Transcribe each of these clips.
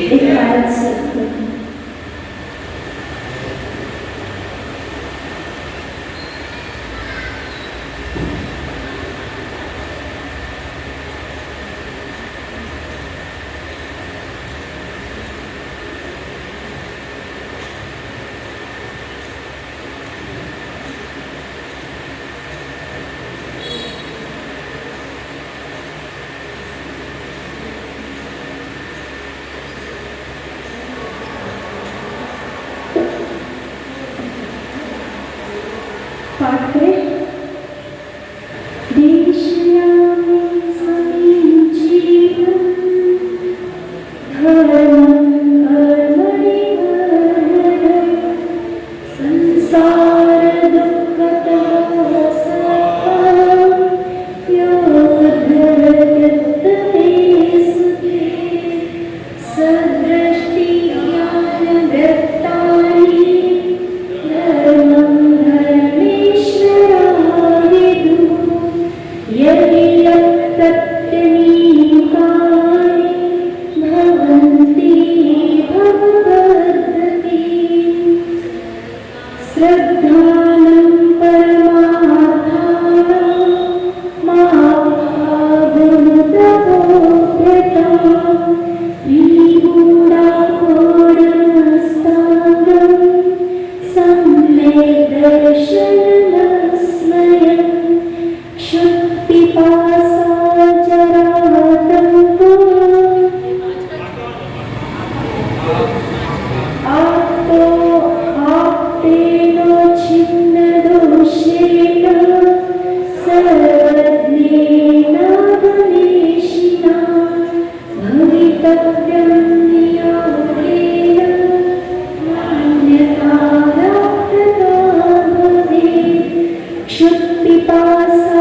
एक ख्याल से पाठ करें। देशयामि समीचीनं धर्मं कर्मणि संसारदुःखतः सत्त्वं यो धरत्यत्तमे सुखे सदृष्टिज्ञानव्यक्तानि धर्मं यदि प्रत्यनीकानि भवन्ति भगवद्गति श्रद्धानं परमार्थानं महाभागवतोऽभ्यतां विगूढाकोडमस्ताङ्गं सम्यक् दर्शनमस्मयम् क्षुत्पिपासा जरातङ्को आप्तेन छिन्नदोषेण सर्वज्ञेन गणेशिना भवितव्यं नियोगेन नान्यथा प्राप्तता भवेत् क्षुत्पिपासा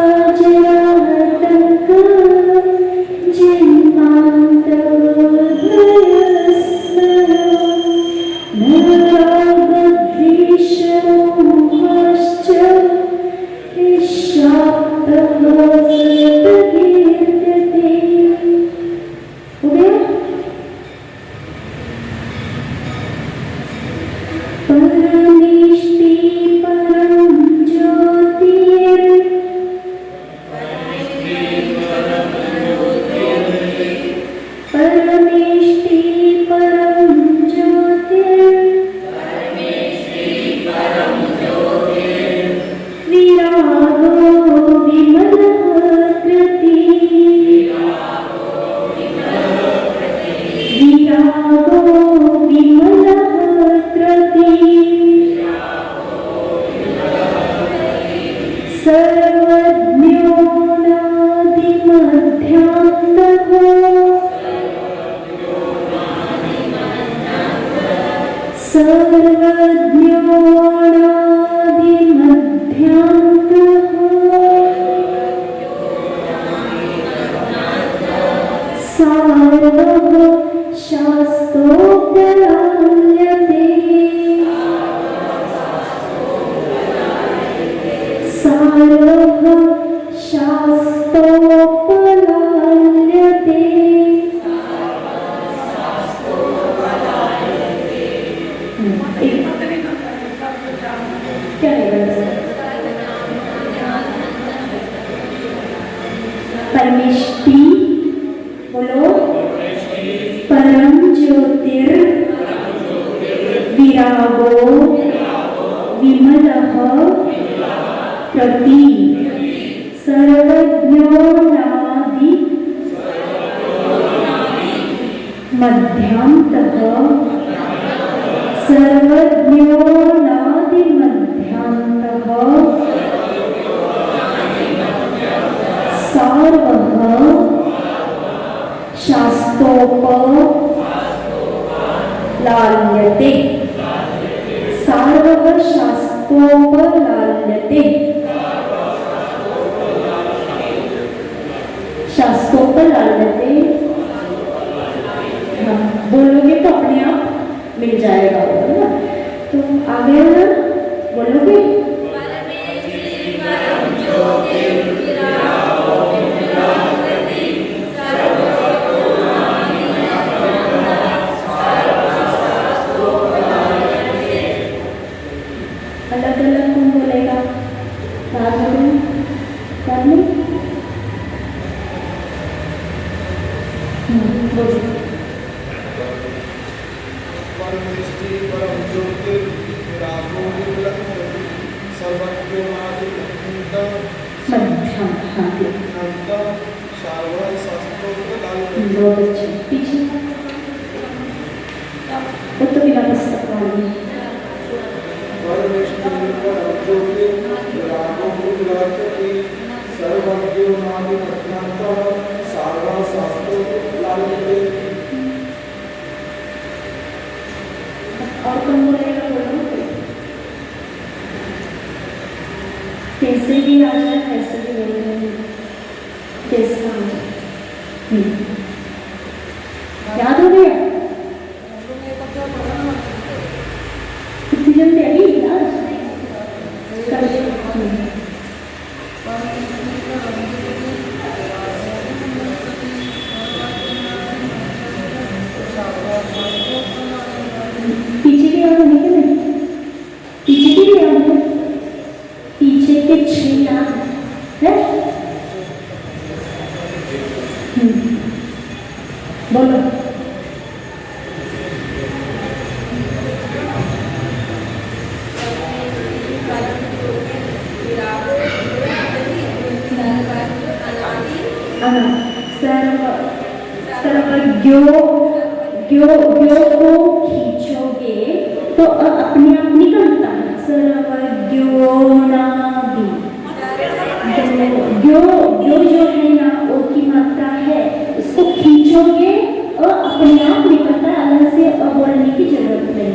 परमेष्टि बोलो परम ज्योतिर विरागो विमलः प्रति सर्वज्ञानादि मध्यांतः सर्वज्ञानादि मध्यांतः सार्वः शास्त्रोपलाल्यते सार्वः शास्त्रोपलाल्यते शास्त्रोपलाल्यते। हाँ, बोलोगे तो अपने आप मिल जाएगा है ना। तो आ गया ना, बोलोगे परमेष्टि परम ज्योति विरागो विलक्षति सर्वज्ञादिमत्यन्तं मध्यम हाँ सार्वभौम शास्त्रोक्त बहुत अच्छे पीछे वो तो बिना पुस्तक वाली परमेष्टि परम ज्योति विरागो विलक्षति सर्वज्ञादिमत्यन्तं सार्वभौम शास्त्रोक्त और कौन बोलेगा बोलो कैसे भी आ जाए कैसे भी बोल रहे हैं कैसा आ जाए याद हो गया कितनी जल्दी आई याद पीछे के याद होने के नहीं पीछे के भी याद है पीछे के 6 याद है बोलो सर्वज्ञो को खींचोगे तो अपने आप निकलता है सर्वज्ञोनादि जो है ना ओ की मात्रा है उसको खींचोगे और अपने आप निकलता है अलग से बोलने की जरूरत नहीं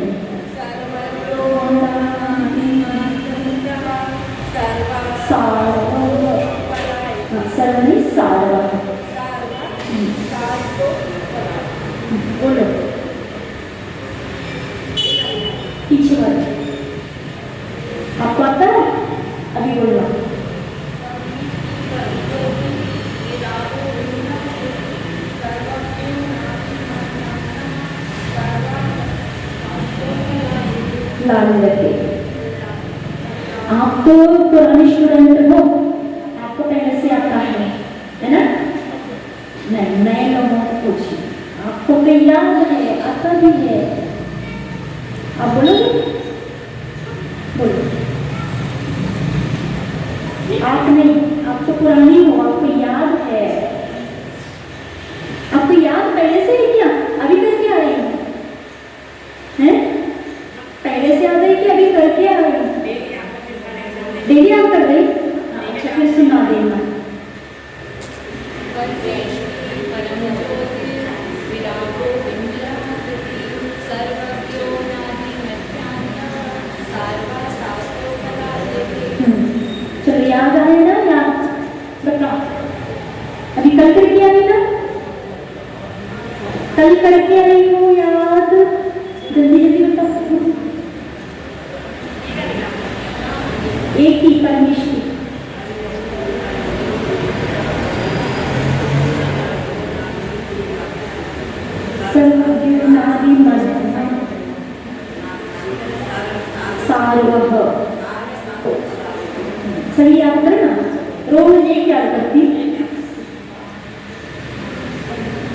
बोलो पीछे वाले आपको आता है अभी बोलो लाल लगे आप तो पुराने स्टूडेंट हो आपको पहले से आता है ना नहीं नए लोगों को पूछिए आपको तो याद है आता भी है आप बोलोगे बोलो आप नहीं आप तो पुरानी हो आपको याद है आपको याद पहले से है क्या अभी करके आ रही हैं पहले से आ रही कि अभी करके आ रही डेली आप कर रही अच्छा फिर सुना देना चलो याद आए ना याद बताओ अभी कल करके आई ना कल करके आई हो याद जल्दी जल्दी बताओ एक ही परमेष्टि सर्वज्ञानादि मध्यम सार्वभौम सही याद करना रोज एक याद करती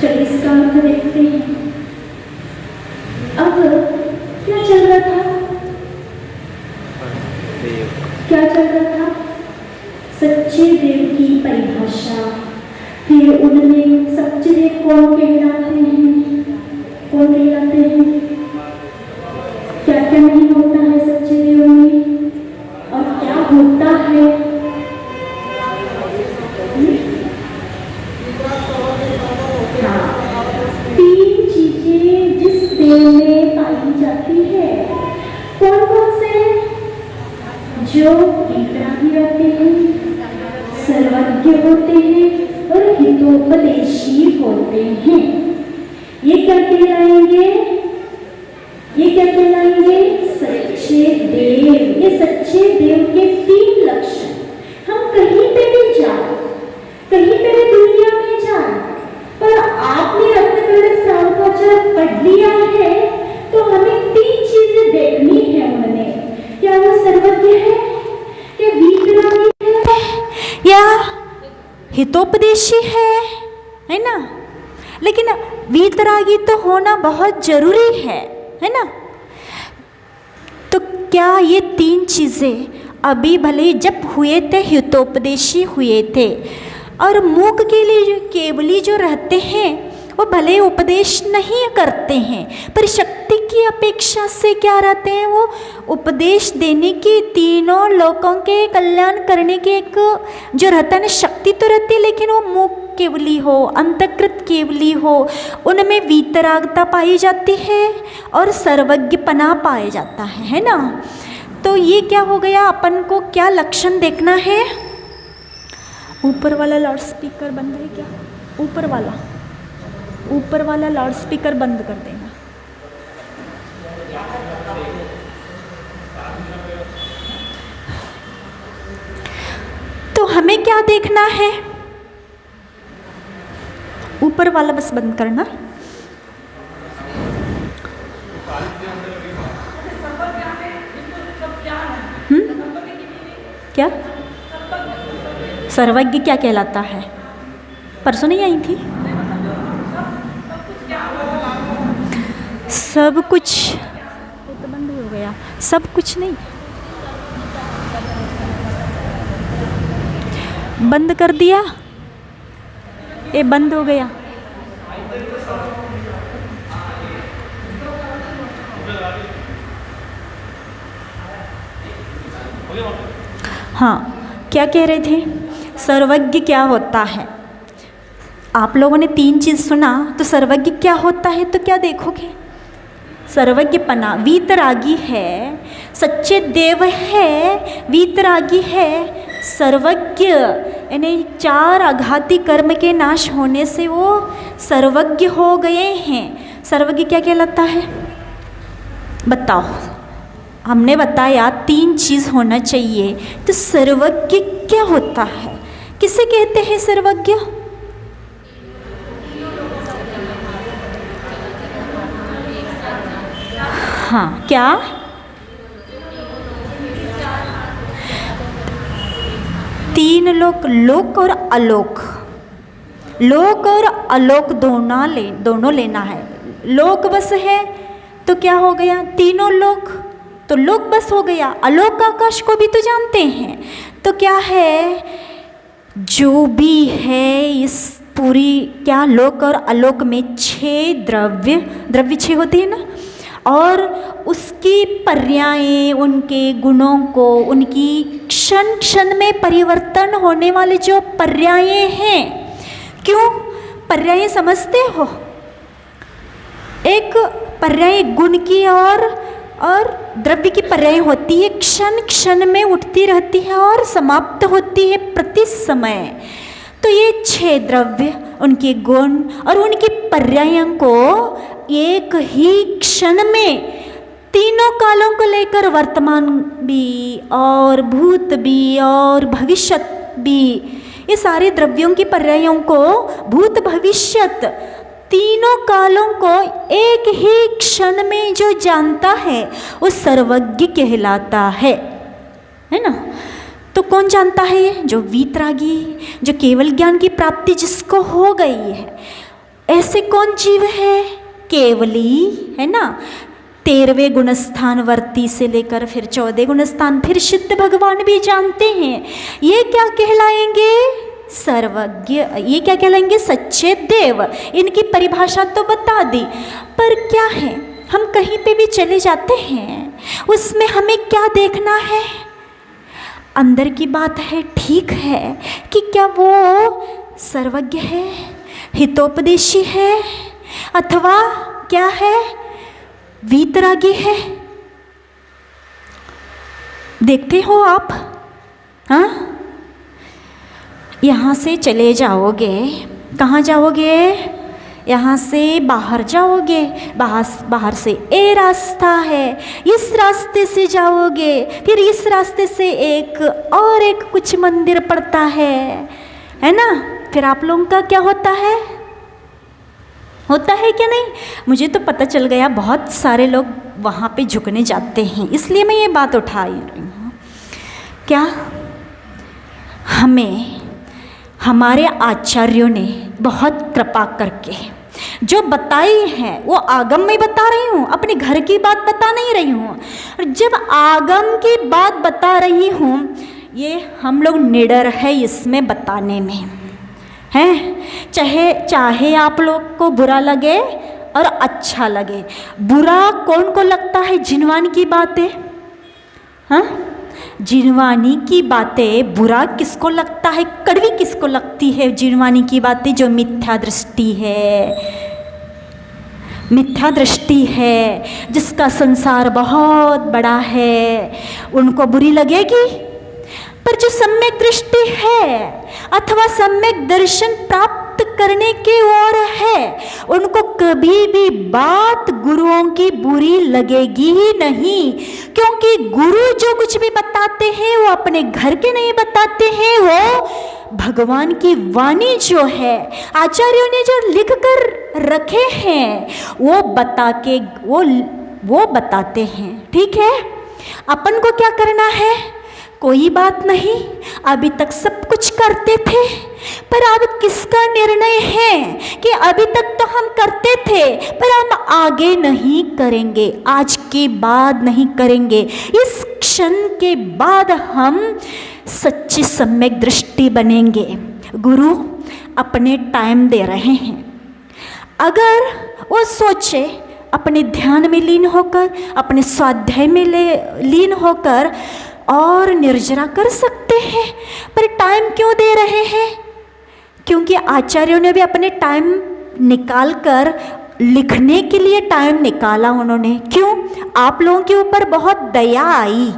चलिए इसका अर्थ देखते हैं अब क्या चल रहा था क्या चल रहा था सच्चे देव की परिभाषा फिर उनमें सच्चे देव कौन कहलाते हैं क्या क्या नहीं होता है सच्चे देव में और क्या होता है हाँ 3 चीजें जिस देव में पाई जाती है कौन कौन से जो वितरागी रहते हैं सर्वज्ञ होते हैं और हितोपदेशी होते हैं ये क्या कहलाएंगे सच्चे देव ये सच्चे देव के 3 लक्षण हम कहीं पे भी जाए कहीं पे भी दुनिया में जाए पर आपने रत्नकलश सावकाचार पढ़ लिया है तो हमें 3 चीजें देखनी है उनमें क्या वो सर्वज्ञ है क्या वीतरागी है या हितोपदेशी है ना लेकिन वीतरागी तो होना बहुत जरूरी है है ना। तो क्या ये 3 चीज़ें अभी भले जब हुए थे हितोपदेशी हुए थे, और मूक के लिए केवली जो रहते हैं वो भले उपदेश नहीं करते हैं, पर शक्ति की अपेक्षा से क्या रहते हैं, वो उपदेश देने की, तीनों लोगों के कल्याण करने की एक जो रहता है ना शक्ति तो रहती है, लेकिन वो मूक केवली हो, अंतकृत केवली हो, उनमें वीतरागता पाई जाती है और सर्वज्ञपना पाया जाता है ना। तो ये क्या हो गया, अपन को क्या लक्षण देखना है। ऊपर वाला लाउड स्पीकर बंद है क्या, ऊपर वाला लाउड स्पीकर बंद कर देना। तो हमें क्या देखना है, ऊपर वाला बस बंद करना। क्या सर्वज्ञ क्या कहलाता है, परसों नहीं आई थी। सब कुछ ये तो बंद हो गया, सब कुछ नहीं बंद कर दिया, ये बंद हो गया। हाँ, क्या कह रहे थे, सर्वज्ञ क्या होता है। आप लोगों ने 3 चीज़ सुना, तो सर्वज्ञ क्या होता है तो क्या देखोगे, सर्वज्ञपना, वीतरागी है, सच्चे देव है, वीतरागी है, सर्वज्ञ, यानी 4 आघाती कर्म के नाश होने से वो सर्वज्ञ हो गए हैं। सर्वज्ञ क्या कहलाता है बताओ, हमने बताया 3 चीज़ होना चाहिए, तो सर्वज्ञ क्या होता है, किसे कहते हैं सर्वज्ञ। हाँ, क्या तीन लोक, लोक और अलोक, लोक और अलोक दोनों लेना है। लोक बस है तो क्या हो गया, तीनों लोक, तो लोक बस हो गया। अलोक आकाश को भी तो जानते हैं, तो क्या है, जो भी है इस पूरी क्या लोक और अलोक में 6 द्रव्य 6 होते हैं ना, और उसकी पर्यायें, उनके गुणों को, उनकी क्षण क्षण में परिवर्तन होने वाले जो पर्यायें हैं, क्यों पर्यायें समझते हो, एक पर्याय गुण की और द्रव्य की पर्याय होती है, क्षण क्षण में उठती रहती है और समाप्त होती है प्रति समय। तो ये 6 द्रव्य, उनके गुण और उनकी पर्यायों को एक ही क्षण में तीनों कालों को लेकर, वर्तमान भी और भूत भी और भविष्यत भी, ये सारे द्रव्यों की पर्यायों को, भूत भविष्यत तीनों कालों को एक ही क्षण में जो जानता है वो सर्वज्ञ कहलाता है ना। तो कौन जानता है ये, जो वीतरागी, जो केवल ज्ञान की प्राप्ति जिसको हो गई है। ऐसे कौन जीव है, केवली, है ना। 13वें गुणस्थान वर्ती से लेकर फिर 14 गुणस्थान फिर सिद्ध भगवान भी जानते हैं। ये क्या कहलाएंगे, सर्वज्ञ। ये क्या कहलाएंगे, सच्चे देव। इनकी परिभाषा तो बता दी, पर क्या है, हम कहीं पे भी चले जाते हैं, उसमें हमें क्या देखना है, अंदर की बात है, ठीक है, कि क्या वो सर्वज्ञ है, हितोपदेशी है, अथवा क्या है, वीतरागी है। देखते हो आप, हाँ, यहाँ से चले जाओगे, कहाँ जाओगे, यहाँ से बाहर जाओगे, बाहर से ए रास्ता है, इस रास्ते से जाओगे, फिर इस रास्ते से एक और एक कुछ मंदिर पड़ता है ना। फिर आप लोगों का क्या होता है क्या नहीं, मुझे तो पता चल गया बहुत सारे लोग वहाँ पे झुकने जाते हैं, इसलिए मैं ये बात उठा रही हूँ। क्या हमें हमारे आचार्यों ने बहुत कृपा करके जो बताई है वो आगम में बता रही हूँ, अपने घर की बात बता नहीं रही हूँ। और जब आगम की बात बता रही हूँ, ये हम लोग निडर है इसमें बताने में, हैं। चाहे आप लोग को बुरा लगे और अच्छा लगे। बुरा कौन को लगता है? जिनवानी की बातें, हाँ, जिनवानी की बातें बुरा किसको लगता है? कड़वी किसको लगती है? जिनवानी की बातें जो मिथ्या दृष्टि है, मिथ्या दृष्टि है, जिसका संसार बहुत बड़ा है, उनको बुरी लगेगी। पर जो सम्यक दृष्टि है अथवा सम्यक दर्शन प्राप्त करने की ओर है, उनको कभी भी बात गुरुओं की बुरी लगेगी ही नहीं। क्योंकि गुरु जो कुछ भी बताते हैं वो अपने घर के नहीं बताते हैं, वो भगवान की वाणी जो है, आचार्यों ने जो लिख कर रखे हैं वो बताते हैं। ठीक है, अपन को क्या करना है? कोई बात नहीं, अभी तक सब कुछ करते थे, पर अब किसका निर्णय है कि अभी तक तो हम करते थे पर हम आगे नहीं करेंगे, आज के बाद नहीं करेंगे, इस क्षण के बाद हम सच्ची सम्यक दृष्टि बनेंगे। गुरु अपने टाइम दे रहे हैं। अगर वो सोचे अपने ध्यान में लीन होकर, अपने स्वाध्याय में लीन होकर और निर्जरा कर सकते हैं, पर टाइम क्यों दे रहे हैं? क्योंकि आचार्यों ने भी अपने टाइम निकाल कर लिखने के लिए टाइम निकाला उन्होंने। क्यों? आप लोगों के ऊपर बहुत दया आई।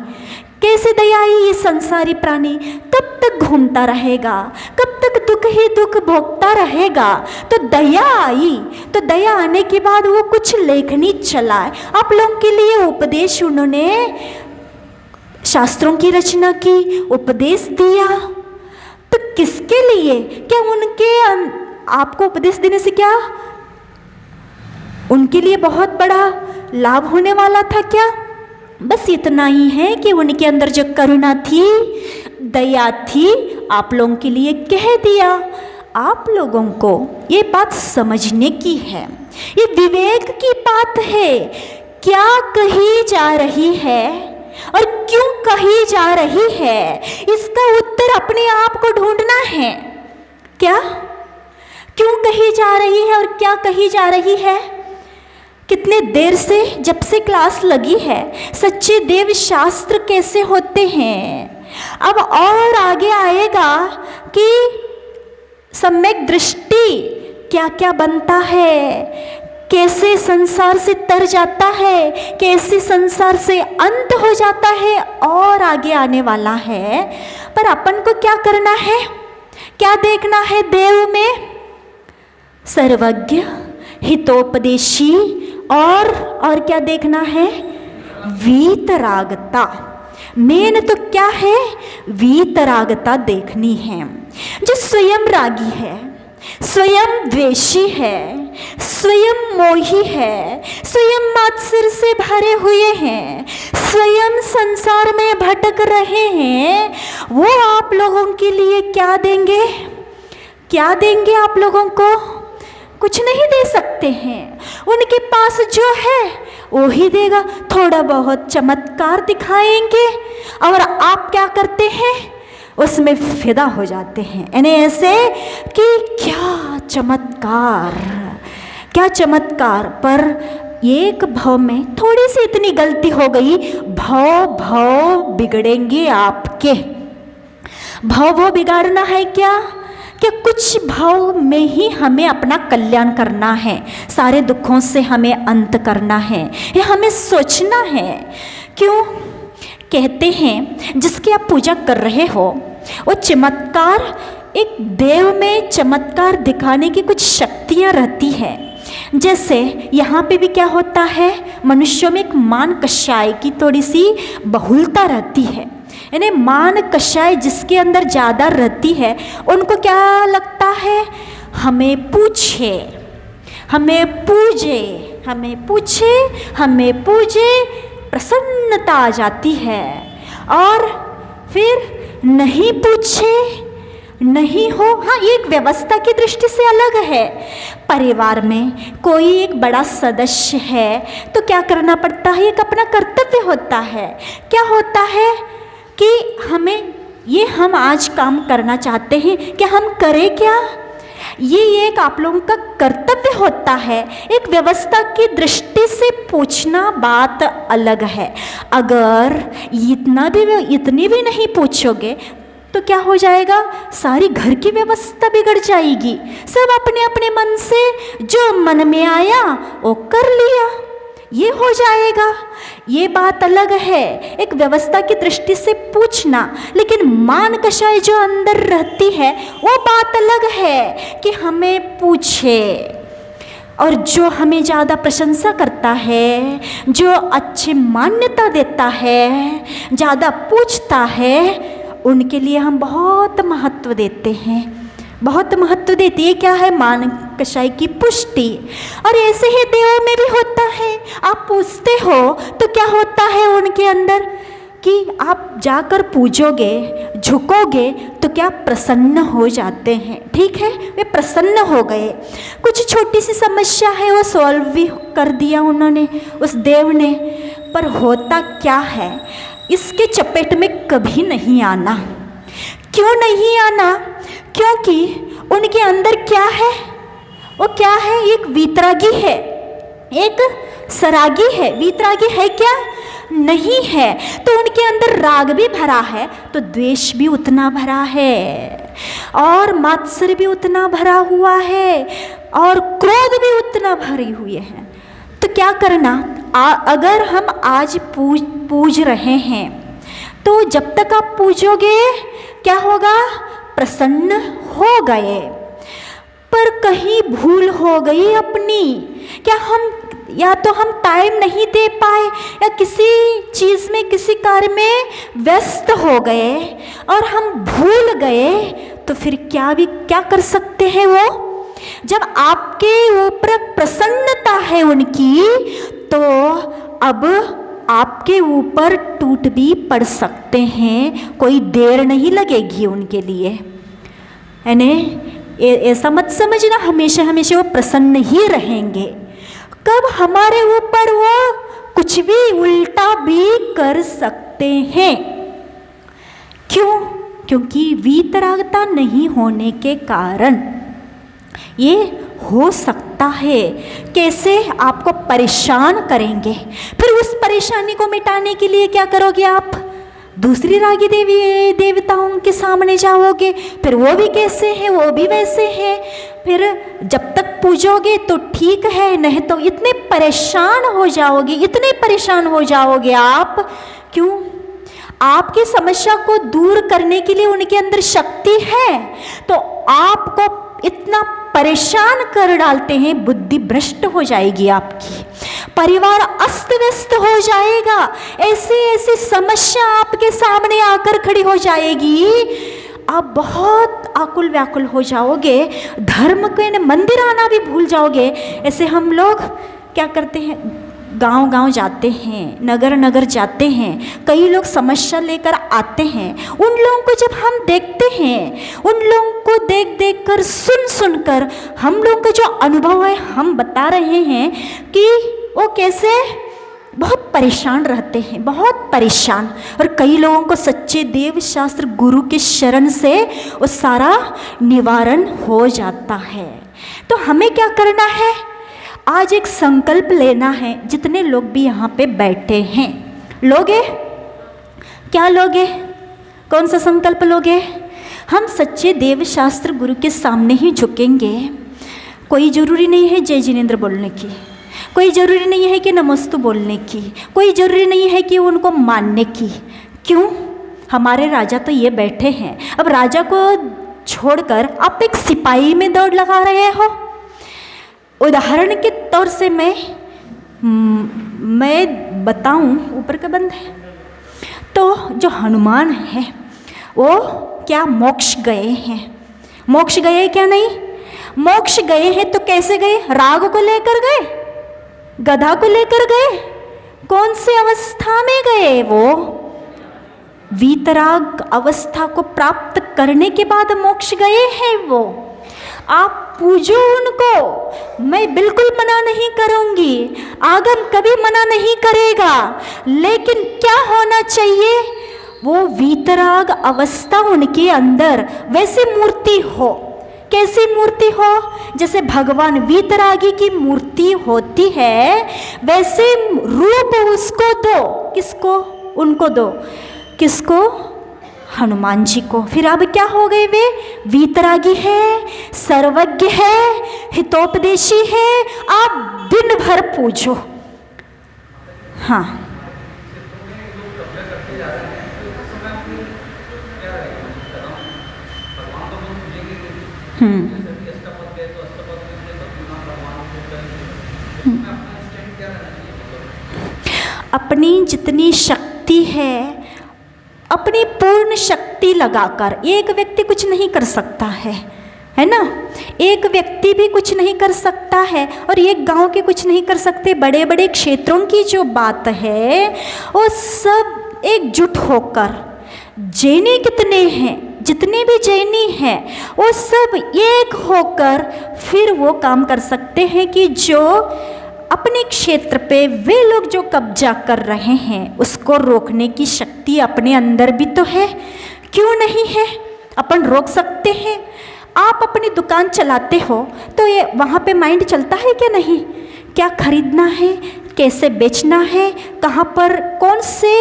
कैसे दया आई? ये संसारी प्राणी कब तक घूमता रहेगा, कब तक दुख ही दुख भोगता रहेगा। तो दया आई, तो दया आने के बाद वो कुछ लेखनी चलाए, आप लोगों के लिए उपदेश, उन्होंने शास्त्रों की रचना की, उपदेश दिया। तो किसके लिए? क्या उनके आपको उपदेश देने से क्या उनके लिए बहुत बड़ा लाभ होने वाला था क्या? बस इतना ही है कि उनके अंदर जो करुणा थी, दया थी, आप लोगों के लिए कह दिया। आप लोगों को ये बात समझने की है, ये विवेक की बात है। क्या कही जा रही है और क्यों कही जा रही है, इसका उत्तर अपने आप को ढूंढना है। क्या क्यों कही जा रही है और क्या कही जा रही है? कितने देर से, जब से क्लास लगी है, सच्चे देव शास्त्र कैसे होते हैं। अब और आगे आएगा कि सम्यक दृष्टि क्या क्या बनता है, कैसे संसार से तर जाता है, कैसे संसार से अंत हो जाता है, और आगे आने वाला है। पर अपन को क्या करना है, क्या देखना है देव में? सर्वज्ञ, हितोपदेशी, और क्या देखना है? वीतरागता। मेन तो क्या है? वीतरागता देखनी है। जो स्वयं रागी है, स्वयं द्वेषी है, स्वयं मोही है, स्वयं मात्सर्य से भरे हुए हैं, स्वयं संसार में भटक रहे हैं, वो आप लोगों के लिए क्या देंगे? क्या देंगे आप लोगों को? कुछ नहीं दे सकते हैं। उनके पास जो है वो ही देगा, थोड़ा बहुत चमत्कार दिखाएंगे, और आप क्या करते हैं? उसमें फिदा हो जाते हैं। यानी ऐसे कि क्या चमत्कार, क्या चमत्कार। पर एक भाव में थोड़ी सी इतनी गलती हो गई, भाव बिगड़ेंगे आपके। भाव बिगाड़ना है क्या? कि कुछ भाव में ही हमें अपना कल्याण करना है, सारे दुखों से हमें अंत करना है, ये हमें सोचना है। क्यों कहते हैं जिसकी आप पूजा कर रहे हो वो चमत्कार, एक देव में चमत्कार दिखाने की कुछ शक्तियाँ रहती है। जैसे यहाँ पे भी क्या होता है, मनुष्यों में एक मान कषाय की थोड़ी सी बहुलता रहती है। यानी मान कषाय जिसके अंदर ज़्यादा रहती है, उनको क्या लगता है? हमें पूछे, हमें पूजे, हमें पूछे, हमें पूजे, प्रसन्नता आ जाती है। और फिर नहीं पूछे, नहीं हो। हाँ, ये एक व्यवस्था की दृष्टि से अलग है। परिवार में कोई एक बड़ा सदस्य है तो क्या करना पड़ता है, एक अपना कर्तव्य होता है। क्या होता है कि हम आज काम करना चाहते हैं कि हम करें क्या, ये एक आप लोगों का कर्तव्य होता है। एक व्यवस्था की दृष्टि से पूछना बात अलग है। अगर इतनी भी नहीं पूछोगे तो क्या हो जाएगा, सारी घर की व्यवस्था बिगड़ जाएगी। सब अपने अपने मन से जो मन में आया वो कर लिया, ये हो जाएगा। ये बात अलग है, एक व्यवस्था की दृष्टि से पूछना। लेकिन मान कषाय जो अंदर रहती है वो बात अलग है कि हमें पूछे। और जो हमें ज़्यादा प्रशंसा करता है, जो अच्छी मान्यता देता है, ज़्यादा पूछता है, उनके लिए हम बहुत महत्व देते हैं, बहुत महत्व देते हैं। क्या है, मान कषाय की पुष्टि। और ऐसे ही देवों में भी होता है। आप पूछते हो तो क्या होता है उनके अंदर कि आप जाकर पूजोगे, झुकोगे तो क्या प्रसन्न हो जाते हैं। ठीक है, वे प्रसन्न हो गए। कुछ छोटी सी समस्या है वो सॉल्व भी कर दिया उन्होंने, उस देव ने। पर होता क्या है, इसके चपेट में कभी नहीं आना। क्यों नहीं आना? क्योंकि उनके अंदर क्या है, वो क्या है, एक वीतरागी है, एक सरागी है। वीतरागी है क्या? नहीं है। तो उनके अंदर राग भी भरा है तो द्वेष भी उतना भरा है, और मात्सर्य भी उतना भरा हुआ है, और क्रोध भी उतना भरे हुए हैं। तो क्या करना, अगर हम आज पूज रहे हैं तो जब तक आप पूजोगे क्या होगा, प्रसन्न हो गए। पर कहीं भूल हो गई अपनी, क्या हम या तो हम टाइम नहीं दे पाए, या किसी चीज़ में, किसी कार्य में व्यस्त हो गए और हम भूल गए, तो फिर क्या कर सकते हैं वो? जब आपके ऊपर प्रसन्नता है उनकी, तो अब आपके ऊपर टूट भी पड़ सकते हैं, कोई देर नहीं लगेगी उनके लिए। यानी ऐसा मत समझना हमेशा हमेशा वो प्रसन्न ही रहेंगे। कब हमारे ऊपर वो कुछ भी उल्टा भी कर सकते हैं। क्यों? क्योंकि वीतरागता नहीं होने के कारण ये हो सकता है। कैसे? आपको परेशान करेंगे, फिर उस परेशानी को मिटाने के लिए क्या करोगे आप? दूसरी रागी देवताओं के सामने जाओगे, फिर वो भी कैसे हैं, वो भी वैसे हैं। फिर जब तक पूजोगे तो ठीक है, नहीं तो इतने परेशान हो जाओगे, इतने परेशान हो जाओगे आप। क्यों? आपकी समस्या को दूर करने के लिए उनके अंदर शक्ति है, तो आपको इतना परेशान कर डालते हैं, बुद्धि भ्रष्ट हो जाएगी आपकी, परिवार अस्त व्यस्त हो जाएगा, ऐसी ऐसी समस्या आपके सामने आकर खड़ी हो जाएगी, आप बहुत आकुल व्याकुल हो जाओगे, धर्म के मंदिर आना भी भूल जाओगे। ऐसे हम लोग क्या करते हैं, गांव गांव जाते हैं, नगर नगर जाते हैं, कई लोग समस्या लेकर आते हैं। उन लोगों को जब हम देखते हैं, उन लोगों को देख देख कर, सुन सुन कर हम लोगों का जो अनुभव है हम बता रहे हैं कि वो कैसे बहुत परेशान रहते हैं, बहुत परेशान। और कई लोगों को सच्चे देव शास्त्र गुरु के शरण से वो सारा निवारण हो जाता है। तो हमें क्या करना है, आज एक संकल्प लेना है। जितने लोग भी यहाँ पे बैठे हैं, लोगे? क्या लोगे? कौन सा संकल्प लोगे? हम सच्चे देव शास्त्र गुरु के सामने ही झुकेंगे। कोई ज़रूरी नहीं है जय जिनेंद्र बोलने की, कोई ज़रूरी नहीं है कि नमस्तु बोलने की, कोई ज़रूरी नहीं है कि उनको मानने की। क्यों? हमारे राजा तो ये बैठे हैं। अब राजा को छोड़कर आप एक सिपाही में दौड़ लगा रहे हो। उदाहरण के तौर से मैं बताऊं, ऊपर का बंद है, तो जो हनुमान है वो क्या मोक्ष गए हैं? मोक्ष गए क्या? नहीं, मोक्ष गए हैं तो कैसे गए? राग को लेकर गए, गधा को लेकर गए, कौन सी अवस्था में गए? वो वीतराग अवस्था को प्राप्त करने के बाद मोक्ष गए हैं वो। आप पूजो उनको, मैं बिल्कुल मना नहीं करूंगी, आगम कभी मना नहीं करेगा, लेकिन क्या होना चाहिए, वो वीतराग अवस्था उनके अंदर वैसी मूर्ति हो। कैसी मूर्ति हो? जैसे भगवान वीतरागी की मूर्ति होती है, वैसे रूप उसको दो। किसको? उनको दो। किसको? हनुमान जी को। फिर अब क्या हो गए? वे वीतरागी है, सर्वज्ञ है, हितोपदेशी है, आप दिन भर पूजो। हाँ, अपनी जितनी शक्ति है, अपनी पूर्ण शक्ति लगाकर, एक व्यक्ति कुछ नहीं कर सकता है ना? एक व्यक्ति भी कुछ नहीं कर सकता है, और एक गांव के कुछ नहीं कर सकते। बड़े बड़े क्षेत्रों की जो बात है, वो सब एकजुट होकर, जैनी कितने हैं, जितने भी जैनी हैं, वो सब एक होकर फिर वो काम कर सकते हैं कि जो अपने क्षेत्र पे वे लोग जो कब्जा कर रहे हैं उसको रोकने की शक्ति अपने अंदर भी तो है। क्यों नहीं है? अपन रोक सकते हैं। आप अपनी दुकान चलाते हो तो ये वहाँ पे माइंड चलता है कि नहीं? क्या खरीदना है, कैसे बेचना है, कहाँ पर, कौन से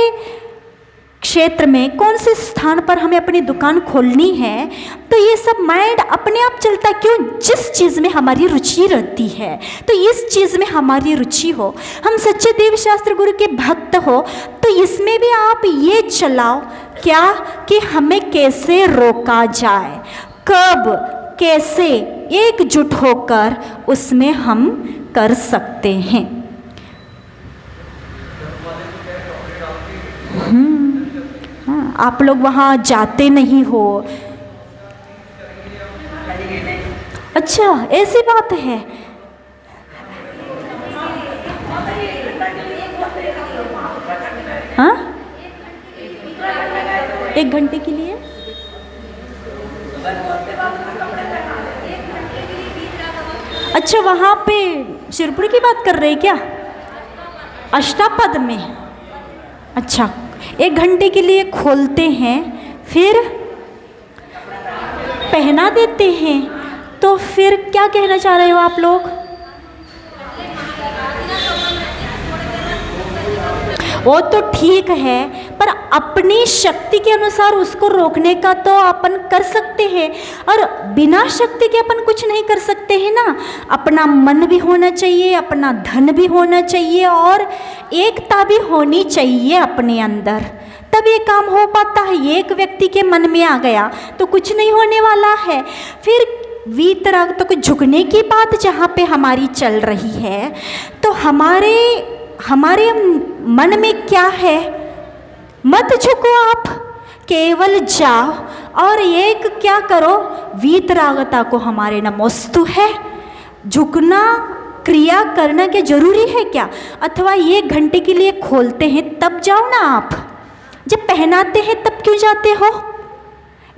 क्षेत्र में, कौन से स्थान पर हमें अपनी दुकान खोलनी है, तो ये सब माइंड अपने आप चलता। क्यों? जिस चीज़ में हमारी रुचि रहती है, तो इस चीज़ में हमारी रुचि हो, हम सच्चे देव शास्त्र गुरु के भक्त हो, तो इसमें भी आप ये चलाओ क्या कि हमें कैसे रोका जाए, कब, कैसे एकजुट होकर उसमें हम कर सकते हैं। आप लोग वहाँ जाते नहीं हो। अच्छा, ऐसी बात है। हाँ, 1 घंटे के लिए? अच्छा, वहाँ पे शिरपुर की बात कर रहे हैं क्या? अष्टापद में? अच्छा, 1 घंटे के लिए खोलते हैं, फिर पहना देते हैं। तो फिर क्या कहना चाह रहे हो आप लोग? वो तो ठीक है, पर अपनी शक्ति के अनुसार उसको रोकने का तो अपन कर सकते हैं, और बिना शक्ति के अपन कुछ नहीं कर सकते हैं ना। अपना मन भी होना चाहिए, अपना धन भी होना चाहिए, और एकता भी होनी चाहिए अपने अंदर, तब ये काम हो पाता है। एक व्यक्ति के मन में आ गया तो कुछ नहीं होने वाला है। फिर वीतराग तो कुछ झुकने की बात जहाँ पे हमारी चल रही है, तो हमारे मन में क्या है? मत झुको, आप केवल जाओ और एक क्या करो, वीतरागता को हमारे नमोस्तु है। झुकना, क्रिया करना क्या जरूरी है क्या? अथवा 1 घंटे के लिए खोलते हैं तब जाओ ना आप, जब पहनाते हैं तब क्यों जाते हो?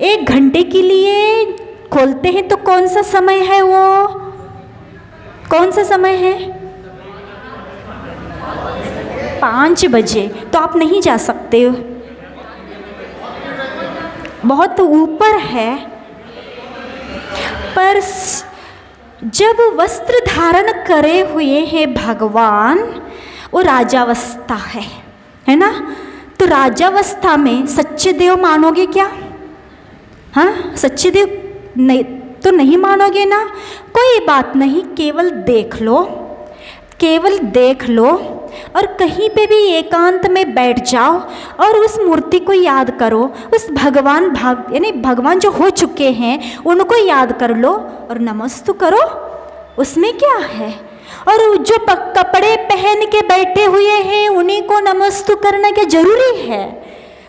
1 घंटे के लिए खोलते हैं तो कौन सा समय है वो? कौन सा समय है? 5 बजे। तो आप नहीं जा सकते हो, बहुत ऊपर है। पर जब वस्त्र धारण करे हुए हैं भगवान, वो राजावस्था है ना? तो राजावस्था में सच्चे देव मानोगे क्या? हाँ, सच्चे देव नहीं तो नहीं मानोगे ना? कोई बात नहीं, केवल देख लो, केवल देख लो, और कहीं पे भी एकांत में बैठ जाओ और उस मूर्ति को याद करो। उस यानी भगवान जो हो चुके हैं उनको याद कर लो और नमस्तु करो। उसमें क्या है? और जो कपड़े पहन के बैठे हुए हैं उन्हीं को नमस्तु करना क्या जरूरी है?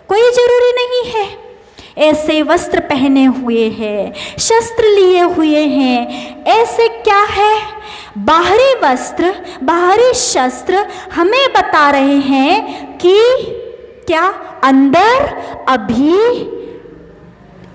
कोई जरूरी नहीं है। ऐसे वस्त्र पहने हुए हैं, शस्त्र लिए हुए हैं, ऐसे क्या है? बाहरी वस्त्र, बाहरी शस्त्र हमें बता रहे हैं कि क्या अंदर अभी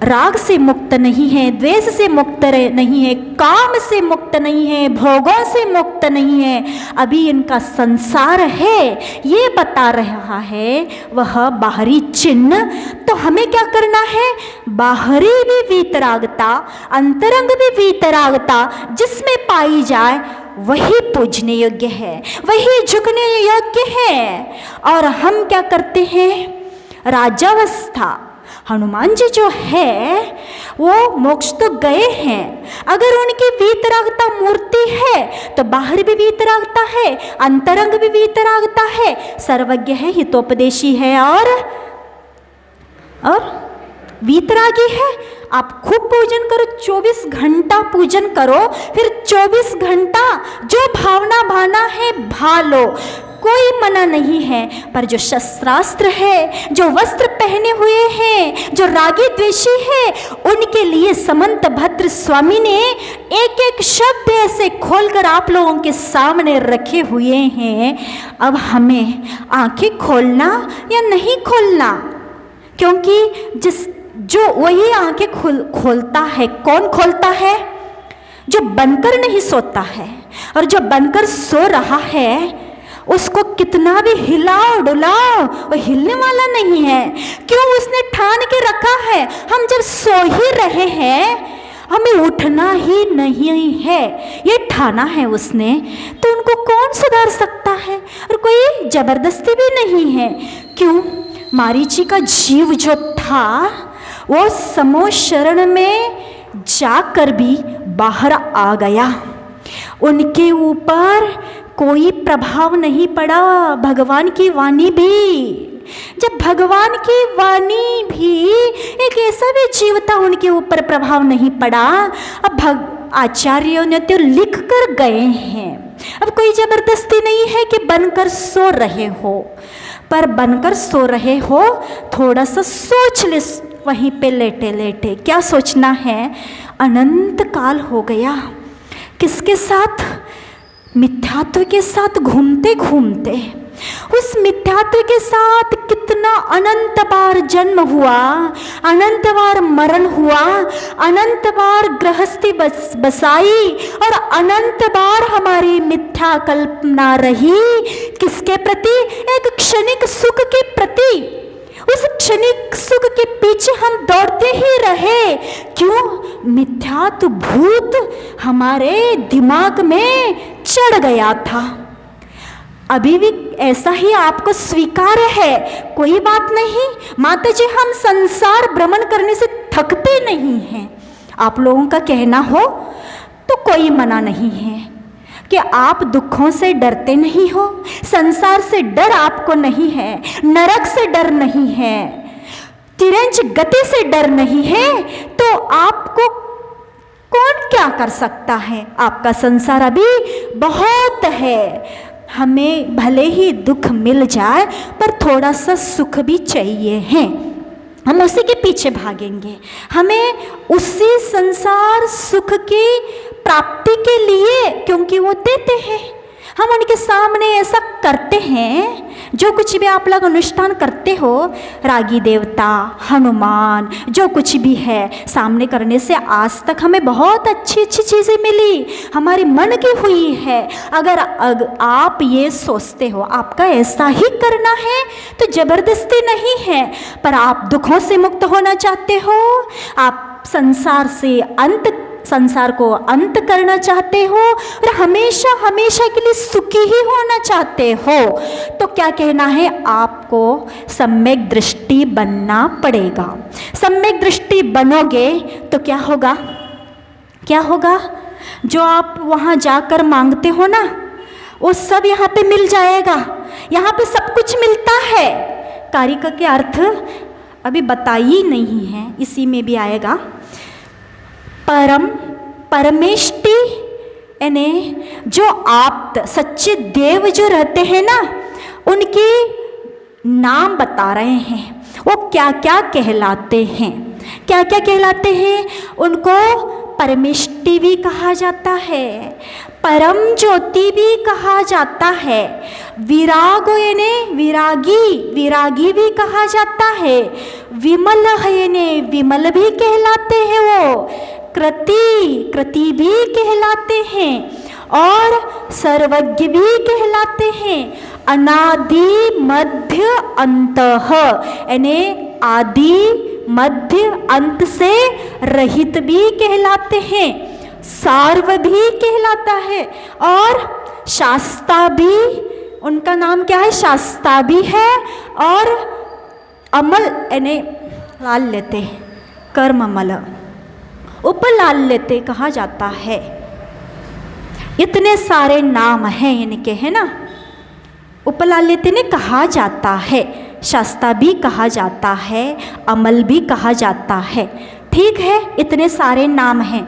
राग से मुक्त नहीं है, द्वेष से मुक्त नहीं है, काम से मुक्त नहीं है, भोगों से मुक्त नहीं है, अभी इनका संसार है, ये बता रहा है वह बाहरी चिन्ह। तो हमें क्या करना है? बाहरी भी वीतरागता, अंतरंग भी वीतरागता जिसमें पाई जाए वही पूजने योग्य है, वही झुकने योग्य है। और हम क्या करते हैं? राजावस्था, हनुमान जी जो है वो मोक्ष तो गए हैं, अगर उनकी वीतरागता मूर्ति है तो बाहर भी वीतरागता है, अंतरंग भी वीतरागता है, सर्वज्ञ है, हितोपदेशी है और वीतरागी है। आप खूब पूजन करो, 24 घंटा पूजन करो, फिर 24 घंटा जो भावना भाना है भा लो, कोई मना नहीं है। पर जो शस्त्रास्त्र है, जो वस्त्र पहने हुए हैं, जो रागी द्वेषी है, उनके लिए समंत भद्र स्वामी ने एक एक शब्द ऐसे खोलकर आप लोगों के सामने रखे हुए हैं। अब हमें आंखें खोलना या नहीं खोलना, क्योंकि जो वही आंखें खोलता है, कौन खोलता है? जो बनकर नहीं सोता है, और जो बनकर सो रहा है उसको कितना भी हिलाओ डुलाओ वो हिलने वाला नहीं है। क्यों? उसने ठान के रखा है हम जब सो ही रहे हैं हमें उठना ही नहीं है, ये ठाना है उसने, तो उनको कौन सुधार सकता है? और कोई जबरदस्ती भी नहीं है। क्यों? मारीची का जीव जो था वो समो शरण में जाकर भी बाहर आ गया, उनके ऊपर कोई प्रभाव नहीं पड़ा। भगवान की वाणी भी, जब भगवान की वाणी भी एक ऐसा भी जीव था उनके ऊपर प्रभाव नहीं पड़ा। अब आचार्यों ने तो लिख कर गए हैं, अब कोई जबरदस्ती नहीं है कि बनकर सो रहे हो, पर बनकर सो रहे हो थोड़ा सा सोच ले वहीं पे लेटे लेटे। क्या सोचना है? अनंत काल हो गया, किसके साथ? मिथ्यात्व के साथ घूमते घूमते, उस मिथ्यात्व के साथ कितना अनंत बार जन्म हुआ, अनंत बार मरण हुआ, अनंत बार गृहस्थी बसाई और अनंत बार हमारी मिथ्या कल्पना रही। किसके प्रति? एक क्षणिक सुख के प्रति। उस क्षणिक सुख के पीछे हम दौड़ते ही रहे। क्यों? मिथ्यात्व भूत हमारे दिमाग में चढ़ गया था। अभी भी ऐसा ही आपको स्वीकार है, कोई बात नहीं माता जी, हम संसार भ्रमण करने से थकते नहीं हैं। आप लोगों का कहना हो तो कोई मना नहीं है कि आप दुखों से डरते नहीं हो, संसार से डर आपको नहीं है, नरक से डर नहीं है, तिरंज गति से डर नहीं है, तो आपको कौन क्या कर सकता है? आपका संसार अभी बहुत है। हमें भले ही दुख मिल जाए पर थोड़ा सा सुख भी चाहिए है, हम उसी के पीछे भागेंगे। हमें उसी संसार सुख की प्राप्ति के लिए, क्योंकि वो देते हैं, हम उनके सामने ऐसा करते हैं। जो कुछ भी आप लोग अनुष्ठान करते हो, रागी देवता, हनुमान, जो कुछ भी है सामने करने से आज तक हमें बहुत अच्छी अच्छी चीज़ें मिली, हमारे मन की हुई है। अगर आप ये सोचते हो आपका ऐसा ही करना है तो ज़बरदस्ती नहीं है, पर आप दुखों से मुक्त होना चाहते हो, आप संसार को अंत करना चाहते हो और हमेशा हमेशा के लिए सुखी ही होना चाहते हो, तो क्या कहना है? आपको सम्यक दृष्टि बनना पड़ेगा। सम्यक दृष्टि बनोगे तो क्या होगा? क्या होगा? जो आप वहाँ जाकर मांगते हो ना, वो सब यहाँ पे मिल जाएगा। यहाँ पे सब कुछ मिलता है। कारिका के अर्थ अभी बताई नहीं है, इसी में भी आएगा। परमेष्टि यानी जो आप सच्चे देव जो रहते हैं ना, उनके नाम बता रहे हैं। वो क्या क्या कहलाते हैं? क्या क्या कहलाते हैं? उनको परमेष्टि भी कहा जाता है, परम ज्योति भी कहा जाता है, विराग यानी विरागी भी कहा जाता है, विमल है ने विमल भी कहलाते हैं वो, कृति भी कहलाते हैं और सर्वज्ञ भी कहलाते हैं। अनादि मध्य अंतः यानी आदि मध्य अंत से रहित भी कहलाते हैं, सार्व भी कहलाता है और शास्ता भी, उनका नाम क्या है, शास्ता भी है और अमल यानी लाल लेते कर्ममल उपलाल लेते कहा जाता है। इतने सारे नाम हैं इनके, है ना। उपलाल लेते ने कहा जाता है, शास्ता भी कहा जाता है, अमल भी कहा जाता है। ठीक है, इतने सारे नाम हैं।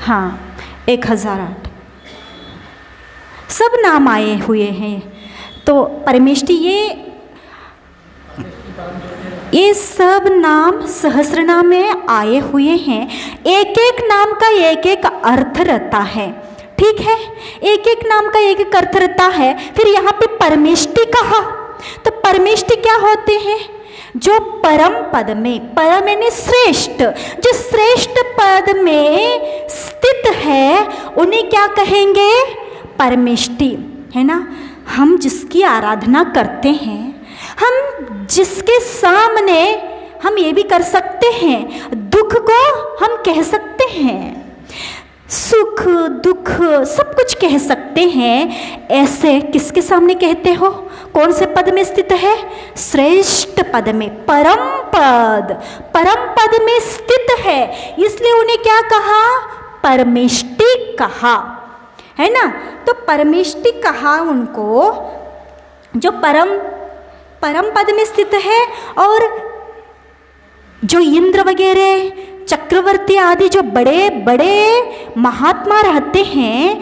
हाँ, 1008 सब नाम आए हुए हैं। तो परमेष्टि ये सब नाम सहस्रनाम में आए हुए हैं। एक एक नाम का एक एक अर्थ रहता है। ठीक है, एक एक नाम का एक एक अर्थ रहता है। फिर यहाँ पे परमेष्टि कहा, तो परमेष्टि क्या होते हैं, जो परम पद में, परम यानी श्रेष्ठ, जो श्रेष्ठ पद में स्थित है उन्हें क्या कहेंगे, परमेष्टि, है ना। हम जिसकी आराधना करते हैं, हम जिसके सामने हम ये भी कर सकते हैं, दुख को हम कह सकते हैं, सुख दुख सब कुछ कह सकते हैं। ऐसे किसके सामने कहते हो, कौन से पद में स्थित है, श्रेष्ठ पद में, परम पद में स्थित है, इसलिए उन्हें क्या कहा, परमेष्टि कहा, है ना। तो परमेष्टि कहा उनको, जो परम पद में स्थित है। और जो इंद्र वगैरह चक्रवर्ती आदि जो बड़े बड़े महात्मा रहते हैं,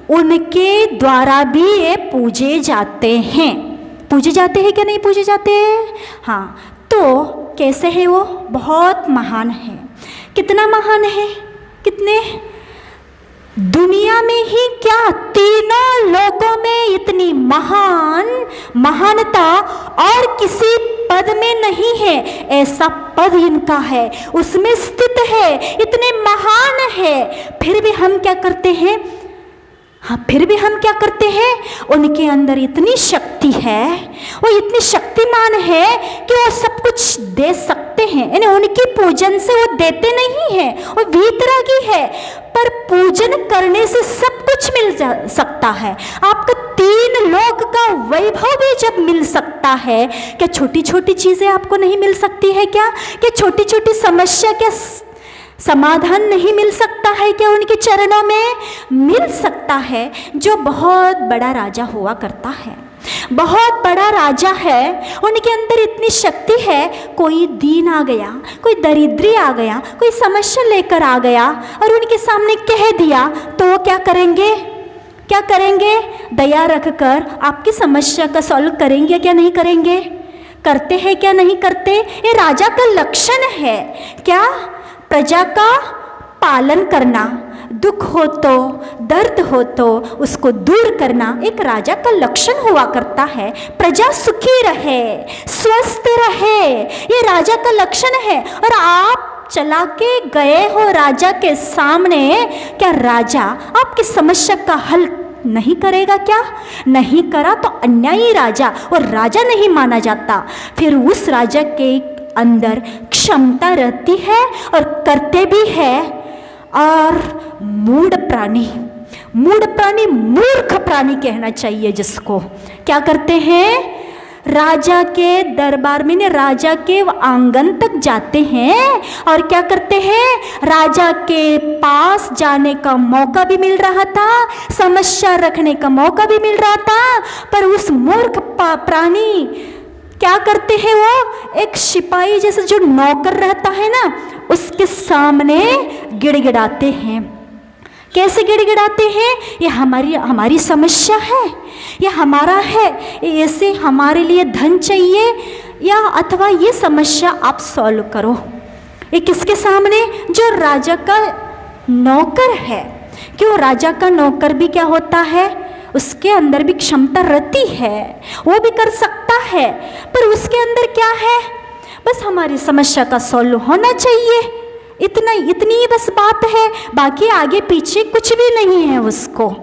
उनके द्वारा भी ये पूजे जाते हैं। पूजे जाते हैं क्या नहीं पूजे जाते हैं? हाँ। तो कैसे है वो, बहुत महान है। कितना महान है, कितने, दुनिया में ही क्या, तीनों लोकों में इतनी महानता और किसी पद में नहीं है। ऐसा पद इनका है, उसमें स्थित है, इतने महान है। फिर भी हम क्या करते हैं, उनके अंदर इतनी शक्ति है, वो इतनी शक्तिमान है कि वो सब कुछ दे सकते हैं। यानी उनकी पूजन से वो देते नहीं हैं, वो वीतरागी है, पर पूजन करने से सब कुछ मिल सकता है। आपका 3 लोक का वैभव भी जब मिल सकता है, क्या छोटी छोटी चीज़ें आपको नहीं मिल सकती है क्या? क्या छोटी छोटी समस्या क्या समाधान नहीं मिल सकता है क्या? उनके चरणों में मिल सकता है। जो बहुत बड़ा राजा हुआ करता है, बहुत बड़ा राजा है, उनके अंदर इतनी शक्ति है, कोई दीन आ गया, कोई दरिद्री आ गया, कोई समस्या लेकर आ गया और उनके सामने कह दिया, तो वो क्या करेंगे, दया रखकर आपकी समस्या का सॉल्व करेंगे क्या नहीं करेंगे? करते हैं क्या नहीं करते? ये राजा का लक्षण है। क्या? प्रजा का पालन करना, दुख हो तो, दर्द हो तो उसको दूर करना एक राजा का लक्षण हुआ करता है। प्रजा सुखी रहे, स्वस्थ रहे, ये राजा का लक्षण है। और आप चला के गए हो राजा के सामने, क्या राजा आपकी समस्या का हल नहीं करेगा क्या? नहीं करा तो अन्यायी राजा और राजा नहीं माना जाता। फिर उस राजा के अंदर क्षमता रहती है और करते भी है। और मूढ़ प्राणी, मूर्ख प्राणी कहना चाहिए जिसको, क्या करते हैं, राजा के दरबार में ने राजा के आंगन तक जाते हैं और क्या करते हैं, राजा के पास जाने का मौका भी मिल रहा था, समस्या रखने का मौका भी मिल रहा था, पर उस मूर्ख प्राणी क्या करते हैं, वो एक सिपाही जैसे जो नौकर रहता है ना, उसके सामने गिड़गिड़ाते हैं। कैसे गिड़गिड़ाते हैं? ये हमारी समस्या है, ये हमारा है, ऐसे हमारे लिए धन चाहिए या अथवा ये समस्या आप सॉल्व करो। ये किसके सामने? जो राजा का नौकर है। क्यों? राजा का नौकर भी क्या होता है, उसके अंदर भी क्षमता रहती है, वो भी कर सकता है, पर उसके अंदर क्या है, बस हमारी समस्या का सॉल्व होना चाहिए, इतनी ही बस बात है, बाकी आगे पीछे कुछ भी नहीं है उसको।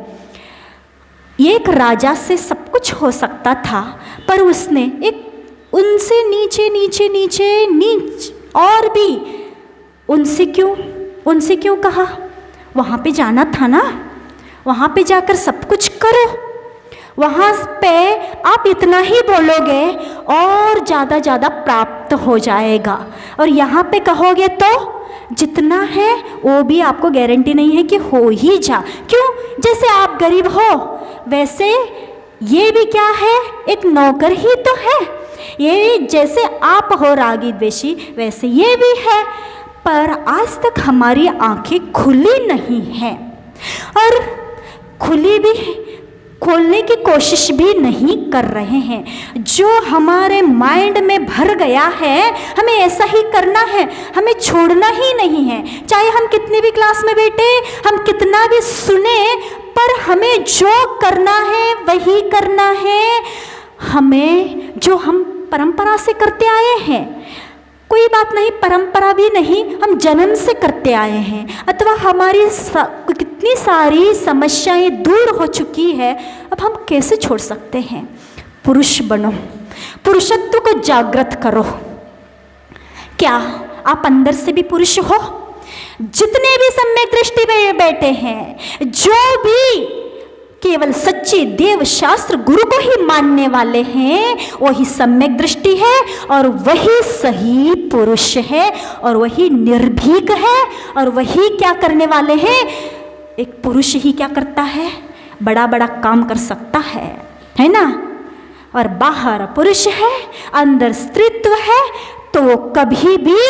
एक राजा से सब कुछ हो सकता था, पर उसने एक उनसे नीचे और भी उनसे क्यों कहा, वहाँ पे जाना था ना, वहाँ पे जाकर सब कुछ करो, वहाँ पे आप इतना ही बोलोगे और ज़्यादा प्राप्त हो जाएगा, और यहाँ पे कहोगे तो जितना है वो भी आपको गारंटी नहीं है कि हो ही जा। क्यों? जैसे आप गरीब हो वैसे ये भी क्या है, एक नौकर ही तो है, ये जैसे आप हो रागी द्वेषी वैसे ये भी है, पर आज तक हमारी आंखें खुली नहीं हैं और खोलने की कोशिश भी नहीं कर रहे हैं। जो हमारे माइंड में भर गया है हमें ऐसा ही करना है, हमें छोड़ना ही नहीं है, चाहे हम कितनी भी क्लास में बैठे, हम कितना भी सुने, पर हमें जो करना है वही करना है। हमें जो हम परंपरा से करते आए हैं, कोई बात नहीं, परंपरा भी नहीं, हम जन्म से करते आए हैं, अथवा हमारी कितनी सारी समस्याएं दूर हो चुकी है, अब हम कैसे छोड़ सकते हैं। पुरुष बनो, पुरुषत्व को जागृत करो। क्या आप अंदर से भी पुरुष हो? जितने भी सम्यक दृष्टि में बैठे हैं, जो भी केवल सच्चे देव शास्त्र गुरु को ही मानने वाले हैं, वही सम्यक दृष्टि है और वही सही पुरुष है और वही निर्भीक है, और वही क्या करने वाले हैं, एक पुरुष ही क्या करता है, बड़ा बड़ा काम कर सकता है ना। और बाहर पुरुष है, अंदर स्त्रीत्व है, तो वो कभी भी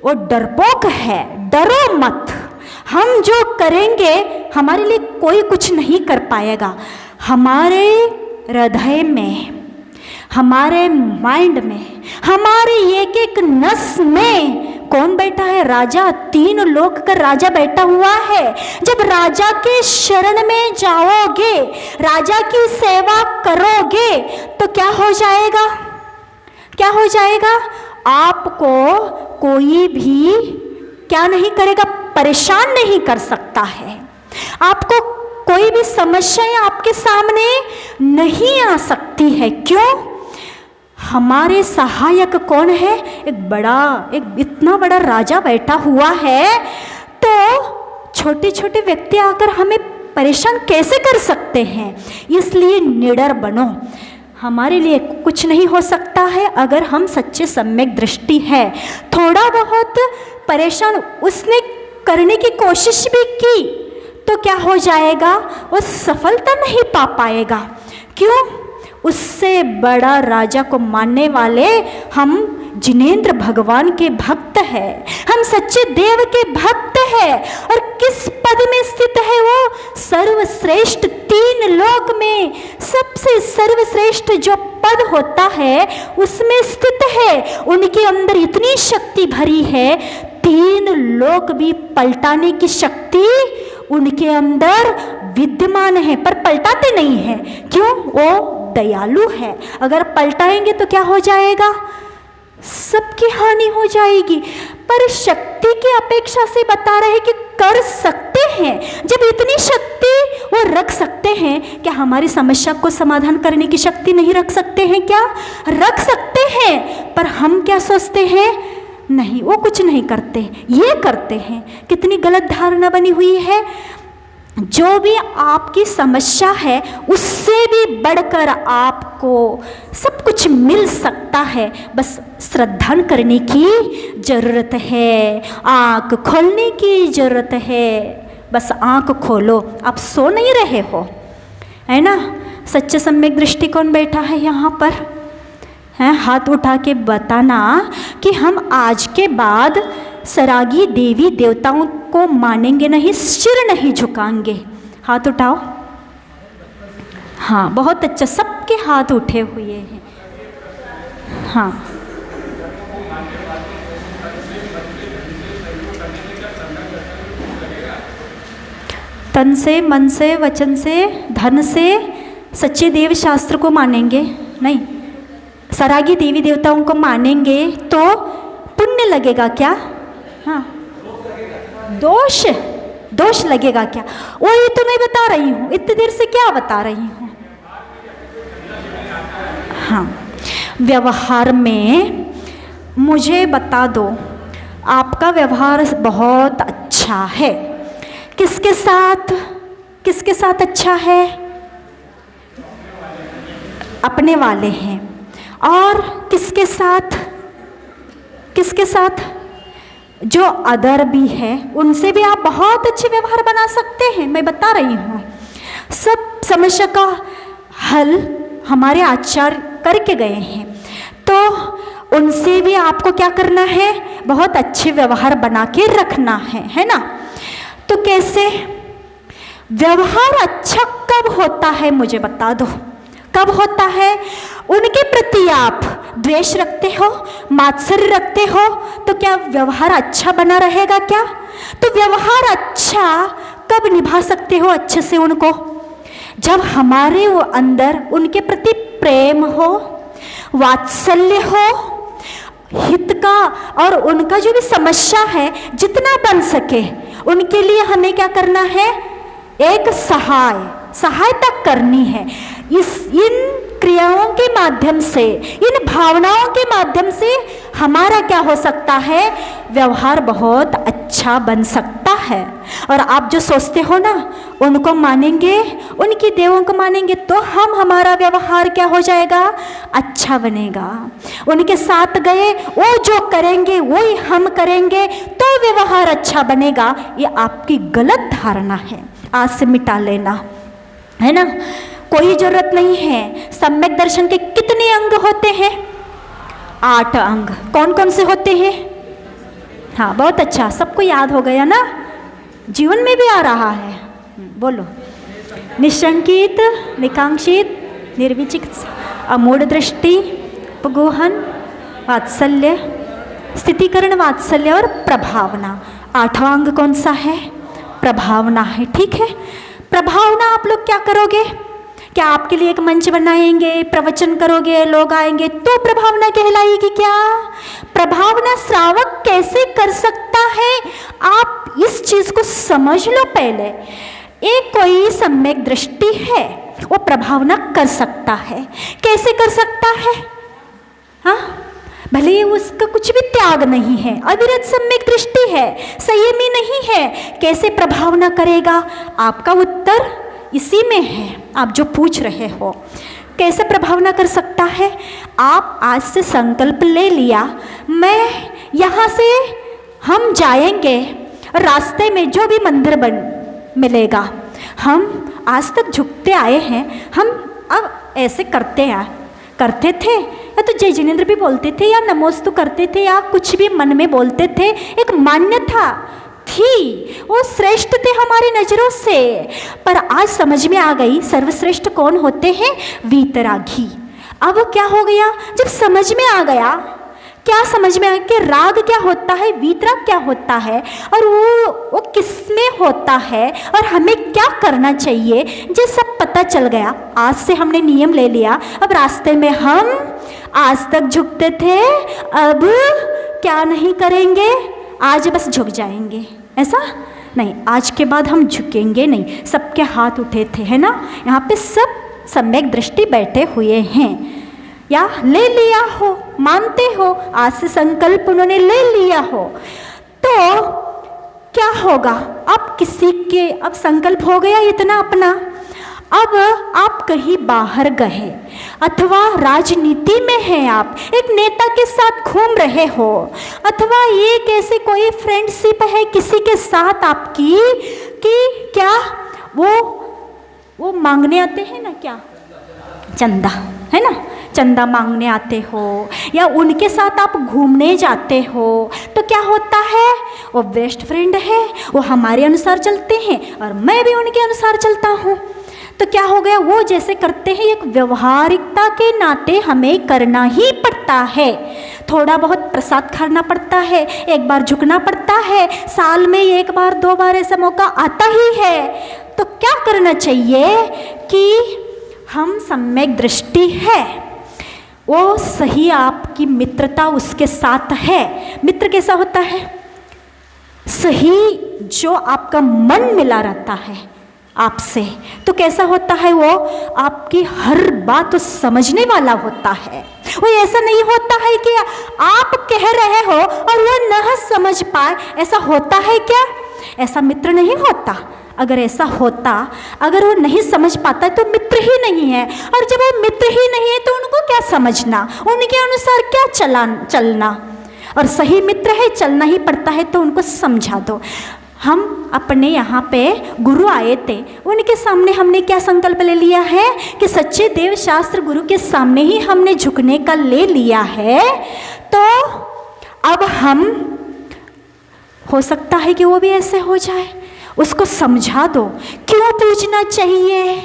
वो डरपोक है। डरो मत, हम जो करेंगे हमारे लिए कोई कुछ नहीं कर पाएगा। हमारे हृदय में, हमारे माइंड में, हमारे एक एक नस में कौन बैठा है? राजा, 3 लोक का राजा बैठा हुआ है। जब राजा के शरण में जाओगे, राजा की सेवा करोगे, तो क्या हो जाएगा? क्या हो जाएगा? आपको कोई भी क्या नहीं करेगा, परेशान नहीं कर सकता है। आपको कोई भी समस्याएं आपके सामने नहीं आ सकती है। क्यों? हमारे सहायक कौन है? एक इतना बड़ा राजा बैठा हुआ है, तो छोटे छोटे व्यक्ति आकर हमें परेशान कैसे कर सकते हैं? इसलिए निडर बनो। हमारे लिए कुछ नहीं हो सकता है अगर हम सच्चे सम्यक दृष्टि है। थोड़ा बहुत परेशान उसने करने की कोशिश भी की तो क्या हो जाएगा? वो सफलता नहीं पा पाएगा। क्यों? उससे बड़ा राजा को मानने वाले हम जिनेंद्र भगवान के भक्त हैं, हम सच्चे देव के भक्त हैं। और किस पद में स्थित है वो? सर्वश्रेष्ठ 3 लोक में सबसे सर्वश्रेष्ठ जो पद होता है उसमें स्थित है। उनके अंदर इतनी शक्ति भरी है, 3 लोक भी पलटाने की शक्ति उनके अंदर विद्यमान है, पर पलटाते नहीं हैं। क्यों? वो दयालु है। अगर पलटाएंगे तो क्या हो जाएगा? सबकी हानि हो जाएगी। पर शक्ति की अपेक्षा से बता रहे कि कर सकते हैं। जब इतनी शक्ति वो रख सकते हैं, क्या हमारी समस्या को समाधान करने की शक्ति नहीं रख सकते हैं? क्या रख सकते हैं? पर हम क्या सोचते हैं? नहीं, वो कुछ नहीं करते, ये करते हैं। कितनी गलत धारणा बनी हुई है। जो भी आपकी समस्या है उससे भी बढ़कर आपको सब कुछ मिल सकता है। बस श्रद्धा करने की जरूरत है, आँख खोलने की जरूरत है। बस आँख खोलो, आप सो नहीं रहे हो, है ना। सच्चे सम्यक दृष्टि कौन बैठा है यहाँ पर? हैं, हाथ उठा के बताना कि हम आज के बाद सरागी देवी देवताओं को मानेंगे नहीं, सिर नहीं झुकाएंगे। हाथ उठाओ। हाँ, बहुत अच्छा, सबके हाथ उठे हुए हैं। हाँ, तन से, मन से, वचन से, धन से सच्चे देव शास्त्र को मानेंगे, नहीं सरागी देवी देवताओं को मानेंगे तो पुण्य लगेगा क्या? हाँ, दोष लगेगा क्या? वो ये तो नहीं बता रही हूँ, इतनी देर से क्या बता रही हूँ। हाँ, व्यवहार में मुझे बता दो, आपका व्यवहार बहुत अच्छा है। किसके साथ अच्छा है? अपने वाले हैं। और किसके साथ? जो अदर भी है उनसे भी आप बहुत अच्छे व्यवहार बना सकते हैं। मैं बता रही हूँ, सब समस्या का हल हमारे आचार्य करके गए हैं, तो उनसे भी आपको क्या करना है? बहुत अच्छे व्यवहार बना के रखना है ना? तो कैसे व्यवहार अच्छा कब होता है मुझे बता दो, कब होता है? उनके प्रति आप द्वेष रखते हो, मात्सर्य रखते हो, तो क्या व्यवहार अच्छा बना रहेगा क्या? तो व्यवहार अच्छा कब निभा सकते हो अच्छे से उनको? जब हमारे वो अंदर उनके प्रति प्रेम हो, वात्सल्य हो, हित का और उनका जो भी समस्या है जितना बन सके उनके लिए हमें क्या करना है? एक सहायता करनी है। इन क्रियाओं के माध्यम से, इन भावनाओं के माध्यम से हमारा क्या हो सकता है? व्यवहार बहुत अच्छा बन सकता है। और आप जो सोचते हो ना, उनको मानेंगे, उनकी देवों को मानेंगे तो हमारा व्यवहार क्या हो जाएगा? अच्छा बनेगा। उनके साथ गए, वो जो करेंगे वही हम करेंगे तो व्यवहार अच्छा बनेगा। ये आपकी गलत धारणा है, आज से मिटा लेना, है ना? कोई जरूरत नहीं है। सम्यक दर्शन के कितने अंग होते हैं? 8 अंग। कौन कौन से होते हैं? हाँ, बहुत अच्छा, सबको याद हो गया ना? जीवन में भी आ रहा है, बोलो। निशंकित, निकांक्षित, निर्विचिकित्सा, अमूढ़ दृष्टि, उपगोहन, वात्सल्य, स्थितिकरण, वात्सल्य और प्रभावना। 8वां अंग कौन सा है? प्रभावना है। ठीक है, प्रभावना आप लोग क्या करोगे? क्या आपके लिए एक मंच बनाएंगे, प्रवचन करोगे, लोग आएंगे तो प्रभावना कहलाएगी क्या? प्रभावना श्रावक कैसे कर सकता है? आप इस चीज को समझ लो पहले। एक कोई सम्यक दृष्टि है, वो प्रभावना कर सकता है। कैसे कर सकता है? हाँ, भले उसका कुछ भी त्याग नहीं है, अविरत सम्यक दृष्टि है, संयमी नहीं है, कैसे प्रभावना करेगा? आपका उत्तर इसी में है, आप जो पूछ रहे हो। कैसे प्रभावना कर सकता है? आप आज से संकल्प ले लिया, मैं यहाँ से हम जाएंगे, रास्ते में जो भी मंदिर मिलेगा, हम आज तक झुकते आए हैं, हम अब ऐसे करते थे, या तो जय जिनेन्द्र भी बोलते थे, या नमोस्तु करते थे, या कुछ भी मन में बोलते थे। एक मान्यता थी, वो श्रेष्ठ थे हमारी नजरों से, पर आज समझ में आ गई सर्वश्रेष्ठ कौन होते हैं? वीतरागी। अब क्या हो गया? जब समझ में आ गया, क्या समझ में आ गया कि राग क्या होता है, वीतराग क्या होता है, और वो किसमें होता है, और हमें क्या करना चाहिए, ये सब पता चल गया। आज से हमने नियम ले लिया, अब रास्ते में हम आज तक झुकते थे, अब क्या नहीं करेंगे, आज बस झुक जाएंगे, ऐसा नहीं। आज के बाद हम झुकेंगे नहीं। सबके हाथ उठे थे, है ना? यहाँ पे सब सम्यक दृष्टि बैठे हुए हैं, या ले लिया हो, मानते हो, आज से संकल्प उन्होंने ले लिया हो, तो क्या होगा? अब किसी के, अब संकल्प हो गया इतना अपना, अब आप कहीं बाहर गए अथवा राजनीति में हैं, आप एक नेता के साथ घूम रहे हो, अथवा ये कैसे कोई फ्रेंडशिप है किसी के साथ आपकी, कि क्या वो मांगने आते हैं ना, क्या चंदा, है ना? चंदा मांगने आते हो, या उनके साथ आप घूमने जाते हो, तो क्या होता है? वो बेस्ट फ्रेंड है, वो हमारे अनुसार चलते हैं और मैं भी उनके अनुसार चलता हूँ, तो क्या हो गया? वो जैसे करते हैं, एक व्यवहारिकता के नाते हमें करना ही पड़ता है। थोड़ा बहुत प्रसाद खाना पड़ता है, एक बार झुकना पड़ता है, साल में 1 बार 2 बार ऐसा मौका आता ही है, तो क्या करना चाहिए कि हम सम्यक दृष्टि है, वो सही आपकी मित्रता उसके साथ है। मित्र कैसा होता है? सही जो आपका मन मिला रहता है आपसे, तो कैसा होता है? वो आपकी हर बात समझने वाला होता है। वो ऐसा नहीं होता है कि आप कह रहे हो और वो न समझ पाए, ऐसा होता है क्या? ऐसा मित्र नहीं होता। अगर ऐसा होता, अगर वो नहीं समझ पाता तो मित्र ही नहीं है। और जब वो मित्र ही नहीं है तो उनको क्या समझना, उनके अनुसार क्या चलना। और सही मित्र है, चलना ही पड़ता है, तो उनको समझा दो। हम अपने यहाँ पे गुरु आए थे, उनके सामने हमने क्या संकल्प ले लिया है कि सच्चे देव शास्त्र गुरु के सामने ही हमने झुकने का ले लिया है। तो अब हम, हो सकता है कि वो भी ऐसे हो जाए, उसको समझा दो क्यों पूजना चाहिए,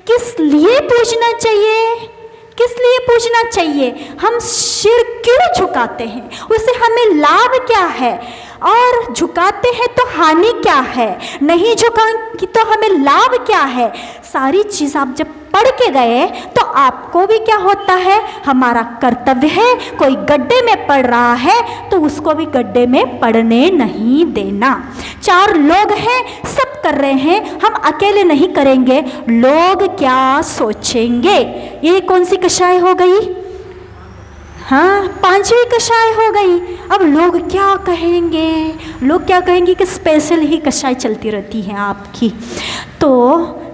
किस लिए पूजना चाहिए, किस लिए पूजना चाहिए, हम सिर क्यों झुकाते हैं, उससे हमें लाभ क्या है, और झुकाते हैं तो हानि क्या है, नहीं झुकाएंगे तो हमें लाभ क्या है। सारी चीज़ आप जब पढ़ के गए तो आपको भी क्या होता है, हमारा कर्तव्य है, कोई गड्ढे में पड़ रहा है तो उसको भी गड्ढे में पड़ने नहीं देना। 4 लोग हैं, सब कर रहे हैं, हम अकेले नहीं करेंगे, लोग क्या सोचेंगे। ये कौन सी कषाय हो गई? हाँ, 5वीं कषाय हो गई। अब लोग क्या कहेंगे, लोग क्या कहेंगे कि स्पेशल ही कषाय चलती रहती है आपकी। तो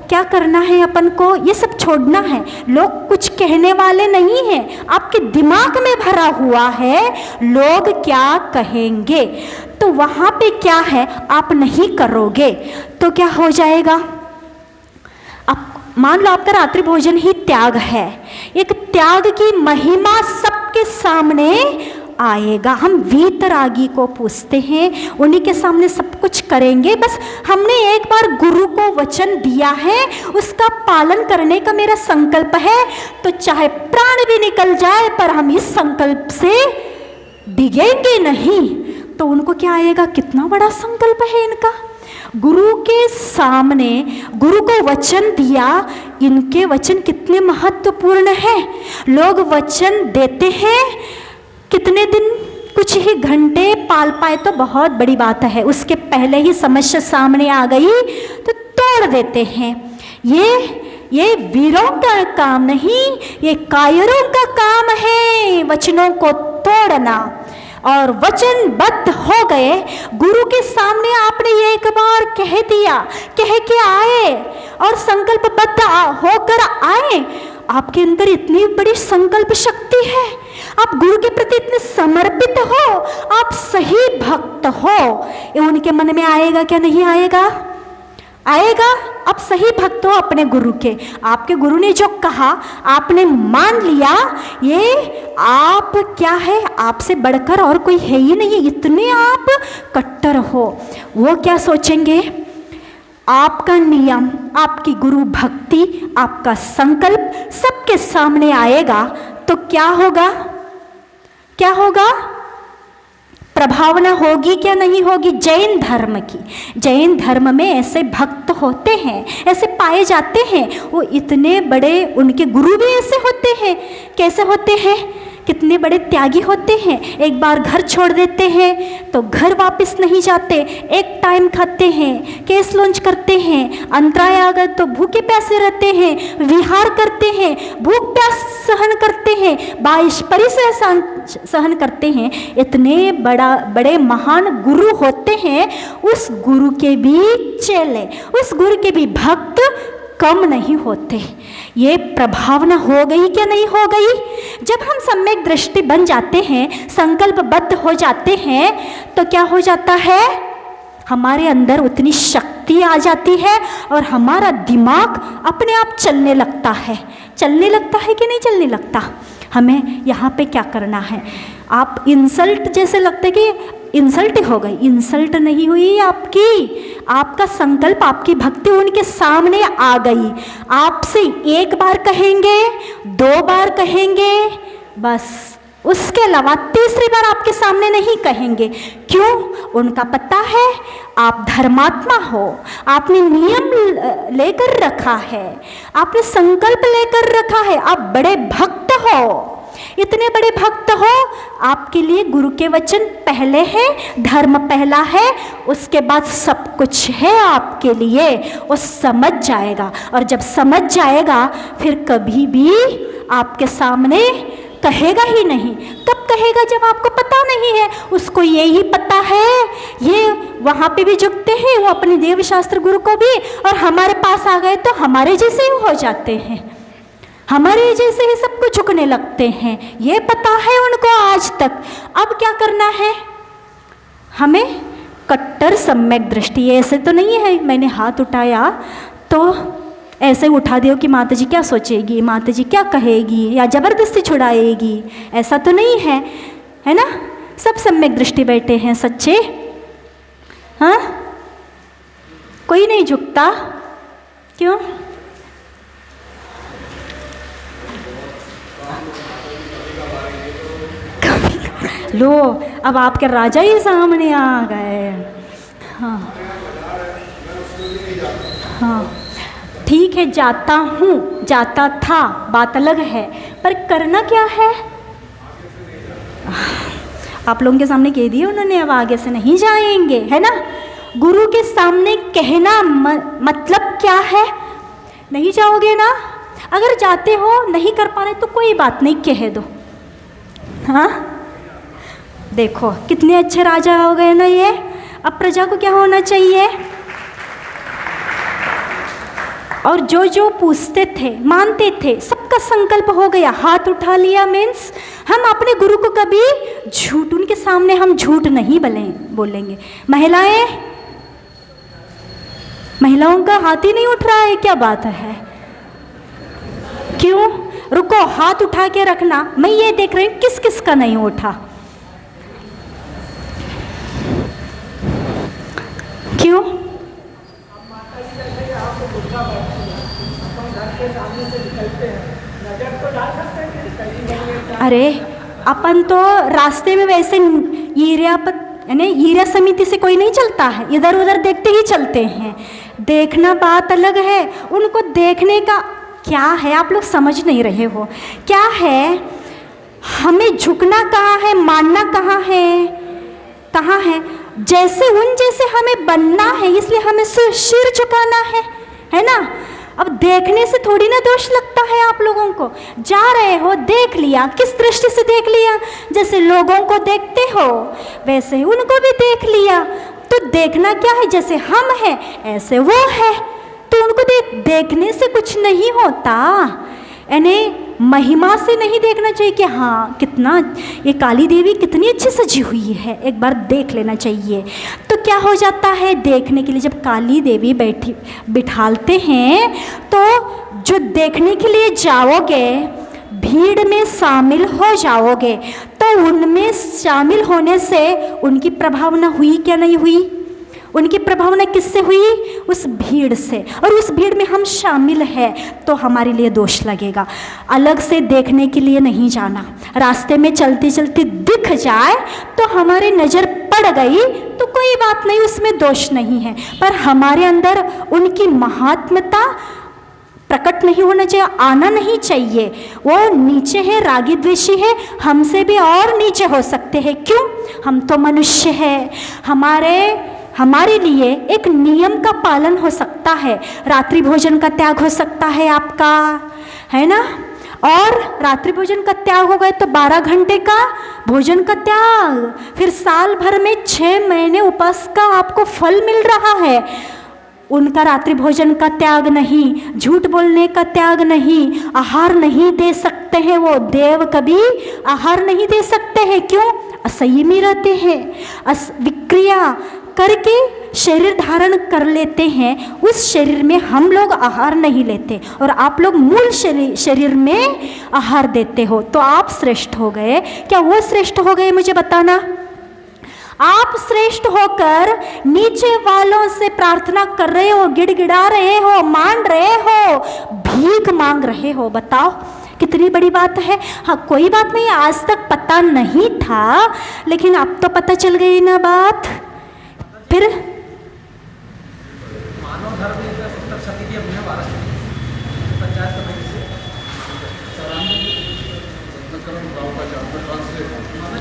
क्या करना है अपन को, ये सब छोड़ना है। लोग कुछ कहने वाले नहीं हैं, आपके दिमाग में भरा हुआ है लोग क्या कहेंगे। तो वहाँ पे क्या है, आप नहीं करोगे तो क्या हो जाएगा। आप मान लो आपका रात्रि भोजन ही त्याग है, एक त्याग की महिमा सबके सामने आएगा। हम वीतरागी को पूछते हैं, उन्हीं के सामने सब कुछ करेंगे। बस हमने एक बार गुरु को वचन दिया है, उसका पालन करने का मेरा संकल्प है, तो चाहे प्राण भी निकल जाए पर हम इस संकल्प से डिगेंगे नहीं। तो उनको क्या आएगा, कितना बड़ा संकल्प है इनका। गुरु के सामने गुरु को वचन दिया, इनके वचन कितने महत्वपूर्ण हैं। लोग वचन देते हैं, कितने दिन, कुछ ही घंटे पाल पाए तो बहुत बड़ी बात है, उसके पहले ही समस्या सामने आ गई तो तोड़ देते हैं। ये वीरों का काम नहीं, ये कायरों का काम है वचनों को तोड़ना। और वचनबद्ध हो गए, गुरु के सामने आपने एक बार कह दिया, कह के आए और संकल्पबद्ध होकर आए, आपके अंदर इतनी बड़ी संकल्प शक्ति है, आप गुरु के प्रति इतने समर्पित हो, आप सही भक्त हो। ये उनके मन में आएगा क्या, नहीं आएगा? आएगा। आप सही भक्त हो अपने गुरु के, आपके गुरु ने जो कहा आपने मान लिया, ये आप क्या है, आपसे बढ़कर और कोई है ही नहीं, इतने आप कट्टर हो। वो क्या सोचेंगे, आपका नियम, आपकी गुरु भक्ति, आपका संकल्प सबके सामने आएगा तो क्या होगा, क्या होगा, प्रभावना होगी क्या नहीं होगी। जैन धर्म की, जैन धर्म में ऐसे भक्त होते हैं, ऐसे पाए जाते हैं, वो इतने बड़े, उनके गुरु भी ऐसे होते हैं। कैसे होते हैं, कितने बड़े त्यागी होते हैं। एक बार घर छोड़ देते हैं तो घर वापस नहीं जाते, एक टाइम खाते हैं, केस लॉन्च करते हैं, अंतराय आ गए तो भूखे प्यासे रहते हैं, विहार करते हैं, भूख प्यास सहन करते हैं, 22 परिसर सहन करते हैं। इतने बड़े महान गुरु होते हैं, उस गुरु के भी चेले, उस गुरु के भी भक्त कम नहीं होते। ये प्रभावना हो गई क्या नहीं हो गई। जब हम सम्यक दृष्टि बन जाते हैं, संकल्पबद्ध हो जाते हैं, तो क्या हो जाता है, हमारे अंदर उतनी शक्ति आ जाती है और हमारा दिमाग अपने आप चलने लगता है। चलने लगता है कि नहीं चलने लगता। हमें यहाँ पे क्या करना है, आप इंसल्ट जैसे लगता है कि इंसल्ट हो गई, इंसल्ट नहीं हुई आपकी, आपका संकल्प, आपकी भक्ति उनके सामने आ गई। आपसे एक बार कहेंगे, 2 बार कहेंगे, बस उसके अलावा तीसरी बार आपके सामने नहीं कहेंगे। क्यों? उनका पता है आप धर्मात्मा हो, आपने नियम लेकर रखा है, आपने संकल्प लेकर रखा है, आप बड़े भक्त हो। इतने बड़े भक्त हो, आपके लिए गुरु के वचन पहले है, धर्म पहला है, उसके बाद सब कुछ है आपके लिए। वो समझ जाएगा, और जब समझ जाएगा फिर कभी भी आपके सामने कहेगा ही नहीं। कब कहेगा? जब आपको पता नहीं है। उसको यही पता है, ये वहाँ पे भी झुकते हैं, वो अपने देव शास्त्र गुरु को भी, और हमारे पास आ गए तो हमारे जैसे ही हो जाते हैं, हमारे जैसे ही सबको झुकने लगते हैं। ये पता है उनको आज तक। अब क्या करना है हमें? कट्टर सम्यक दृष्टि। ऐसे तो नहीं है मैंने हाथ उठाया तो ऐसे उठा दियो कि माता जी क्या सोचेगी, माता जी क्या कहेगी, या ज़बरदस्ती छुड़ाएगी, ऐसा तो नहीं है, है ना? सब सम्यक दृष्टि बैठे हैं सच्चे। हाँ, कोई नहीं झुकता। क्यों? लो, अब आपके राजा ही सामने आ गए। हाँ हाँ, ठीक है, जाता हूँ, जाता था, बात अलग है, पर करना क्या है? आप लोगों के सामने कह दिया उन्होंने, अब आगे से नहीं जाएंगे, है ना? गुरु के सामने कहना मतलब क्या है? नहीं जाओगे ना? अगर जाते हो नहीं कर पा रहे तो कोई बात नहीं, कह दो। हाँ, देखो कितने अच्छे राजा हो गए ना ये। अब प्रजा को क्या होना चाहिए? और जो जो पूछते थे, मानते थे, सबका संकल्प हो गया, हाथ उठा लिया, मीन्स हम अपने गुरु को कभी झूठ, उनके सामने हम झूठ नहीं बोलेंगे। महिलाओं का हाथ ही नहीं उठ रहा है, क्या बात है? क्यों? रुको, हाथ उठा के रखना। मैं ये देख रही हूँ किस किस का नहीं उठा। क्यों? अरे अपन तो रास्ते में वैसे ईर्या समिति से कोई नहीं चलता है, इधर उधर देखते ही चलते हैं। देखना बात अलग है, उनको देखने का क्या है आप लोग समझ नहीं रहे हो। क्या है? हमें झुकना कहाँ है, मानना कहाँ है? कहाँ है? जैसे उन जैसे हमें बनना है, इसलिए हमें सिर झुकाना है ना? अब देखने से थोड़ी ना दोष लगता है आप लोगों को। जा रहे हो, देख लिया, किस दृष्टि से देख लिया? जैसे लोगों को देखते हो वैसे ही उनको भी देख लिया। तो देखना क्या है? जैसे हम हैं ऐसे वो है, तो उनको देखने से कुछ नहीं होता। यानी महिमा से नहीं देखना चाहिए कि हाँ कितना ये काली देवी कितनी अच्छी सजी हुई है, एक बार देख लेना चाहिए। तो क्या हो जाता है? देखने के लिए जब काली देवी बिठालते हैं तो जो देखने के लिए जाओगे, भीड़ में शामिल हो जाओगे, तो उनमें शामिल होने से उनकी प्रभावना हुई क्या नहीं हुई? उनकी प्रभावना किससे हुई? उस भीड़ से। और उस भीड़ में हम शामिल हैं तो हमारे लिए दोष लगेगा। अलग से देखने के लिए नहीं जाना। रास्ते में चलते चलते दिख जाए तो हमारे नज़र पड़ गई तो कोई बात नहीं, उसमें दोष नहीं है। पर हमारे अंदर उनकी महात्मता प्रकट नहीं होना चाहिए, आना नहीं चाहिए। वो नीचे है, रागी द्वेषी है, हमसे भी और नीचे हो सकते हैं। क्यों? हम तो मनुष्य हैं। हमारे लिए एक नियम का पालन हो सकता है, रात्रि भोजन का त्याग हो सकता है आपका, है ना? और रात्रि भोजन का त्याग हो गए तो 12 घंटे का भोजन का त्याग, फिर साल भर में 6 महीने उपवास का आपको फल मिल रहा है। उनका रात्रि भोजन का त्याग नहीं, झूठ बोलने का त्याग नहीं, आहार नहीं दे सकते हैं वो देव, कभी आहार नहीं दे सकते हैं। क्यों? असंयमी रहते हैं, विक्रिया करके शरीर धारण कर लेते हैं। उस शरीर में हम लोग आहार नहीं लेते और आप लोग मूल शरीर में आहार देते हो, तो आप श्रेष्ठ हो गए। क्या वो श्रेष्ठ हो गए? मुझे बताना। आप श्रेष्ठ होकर नीचे वालों से प्रार्थना कर रहे हो, गिड़गिड़ा रहे हो, मान रहे हो, भीख मांग रहे हो। बताओ कितनी बड़ी बात है। हाँ कोई बात नहीं, आज तक पता नहीं था, लेकिन अब तो पता चल गई ना बात। फिर मानव धर्म में उत्तर सती की अपने वारस पंचायत कमेटी से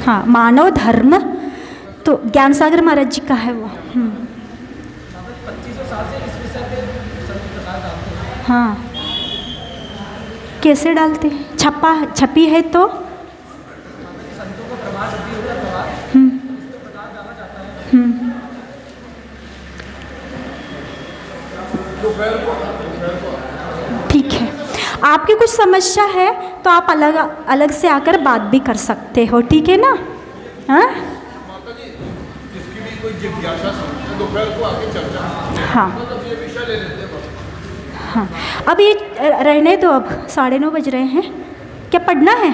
हाँ मानव धर्म तो ज्ञान सागर महाराज जी का है वो। 2500 साल से इस विषय पे सभी प्रकार डालते हैं। हाँ कैसे डालते हैं? छपी है तो संतों को प्रमाण छपी हुई अखबार हम्म, इस पे प्रकाश डाला जाता है। ठीक है। आपकी कुछ समस्या है तो आप अलग अलग से आकर बात भी कर सकते हो, ठीक है ना? हाँ माता जी, जिसकी भी कोई जिज्ञासा समझे दोपहर को आके चर्चा हाँ मतलब ये विषय ले लेते हैं बस। हाँ अब ये रहने दो, अब 9:30 बज रहे हैं। क्या पढ़ना है?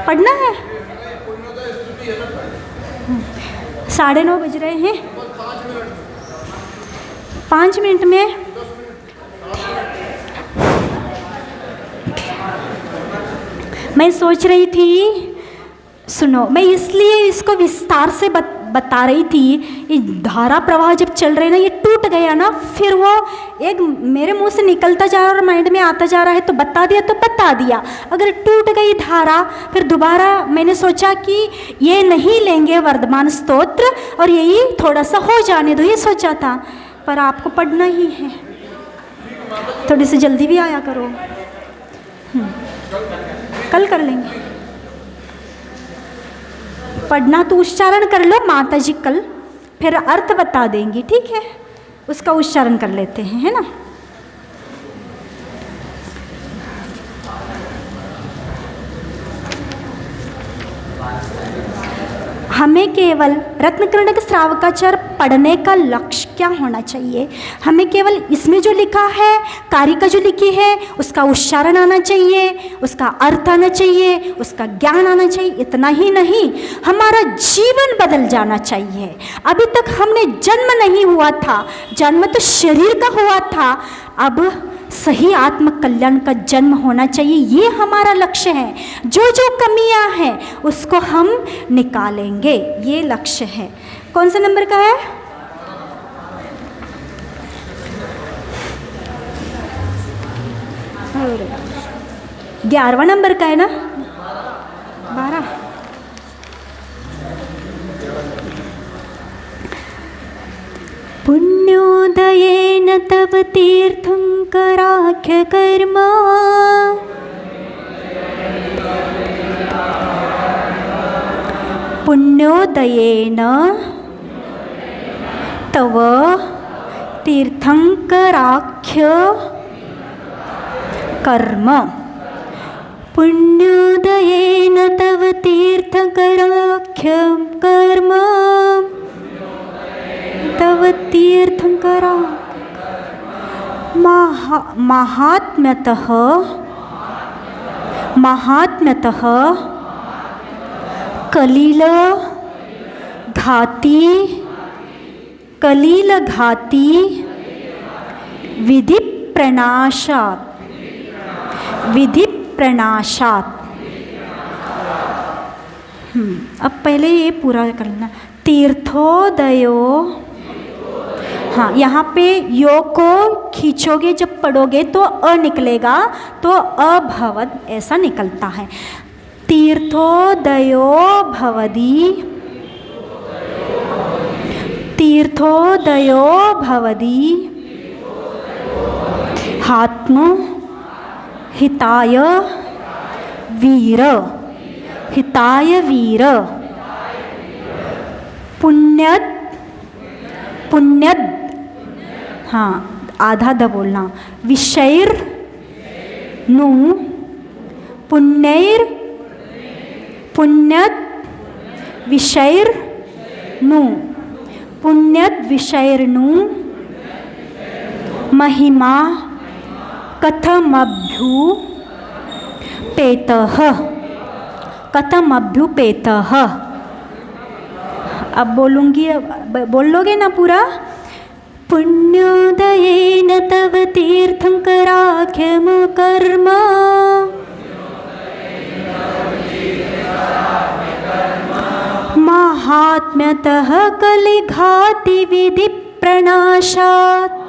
पढ़ना है? 9:30 बज रहे हैं। 5 मिनट में मैं सोच रही थी, सुनो, मैं इसलिए इसको विस्तार से बता रही थी। ये धारा प्रवाह जब चल रहे ना, ये टूट गया ना, फिर वो एक मेरे मुंह से निकलता जा रहा और माइंड में आता जा रहा है, तो बता दिया तो बता दिया। अगर टूट गई धारा, फिर दोबारा मैंने सोचा कि ये नहीं लेंगे वर्धमान स्तोत्र और यही थोड़ा सा हो जाने दो, ये सोचा था। पर आपको पढ़ना ही है, थोड़ी सी जल्दी भी आया करो। कल कर लेंगे। पढ़ना तो उच्चारण कर लो माता जी कल, फिर अर्थ बता देंगी, ठीक है? उसका उच्चारण कर लेते हैं, है ना? हमें केवल रत्नकर्णक श्रावकाचार पढ़ने का लक्ष्य क्या होना चाहिए? हमें केवल इसमें जो लिखा है, कारिका जो लिखी है, उसका उच्चारण आना चाहिए, उसका अर्थ आना चाहिए, उसका ज्ञान आना चाहिए। इतना ही नहीं, हमारा जीवन बदल जाना चाहिए। अभी तक हमने जन्म नहीं हुआ था, जन्म तो शरीर का हुआ था, अब सही आत्म कल्याण का जन्म होना चाहिए। ये हमारा लक्ष्य है। जो जो कमियां हैं उसको हम निकालेंगे, ये लक्ष्य है। कौन सा नंबर का है? और 11वां नंबर का है ना? 12। पुण्योदयेन तव तीर्थंकराख्य कर्म पुण्योदयेन तव तीर्थंकराख्य कर्म पुण्योदयेन तव तीर्थंकराख्य कर्म तव तीर्थंकरा महात्म्यतः कलिल घाती विधि प्रणाशात। अब पहले ये पूरा करना। तीर्थोदयो, हाँ यहाँ पे यो को खींचोगे, जब पढ़ोगे तो अ निकलेगा, तो अभवद ऐसा निकलता है। तीर्थोदयो भवदी, तीर्थोदयो भवदी हात्म हिताय वीर, हिताय वीर पुण्यद, पुण्यद, हाँ आधा द बोलना, विषैर नु पुण्यैर, पुण्यद विषैर नु, पुण्यद विषैर नु महिमा कथमभ्युपेतः, कथमभ्युपेतः। अब बोलूँगी, बोल लोगे ना पूरा? पुण्योदयेन तव तीर्थंकराख्यम कर्म महात्म्यतः कलिघाति विधि प्रणाशात्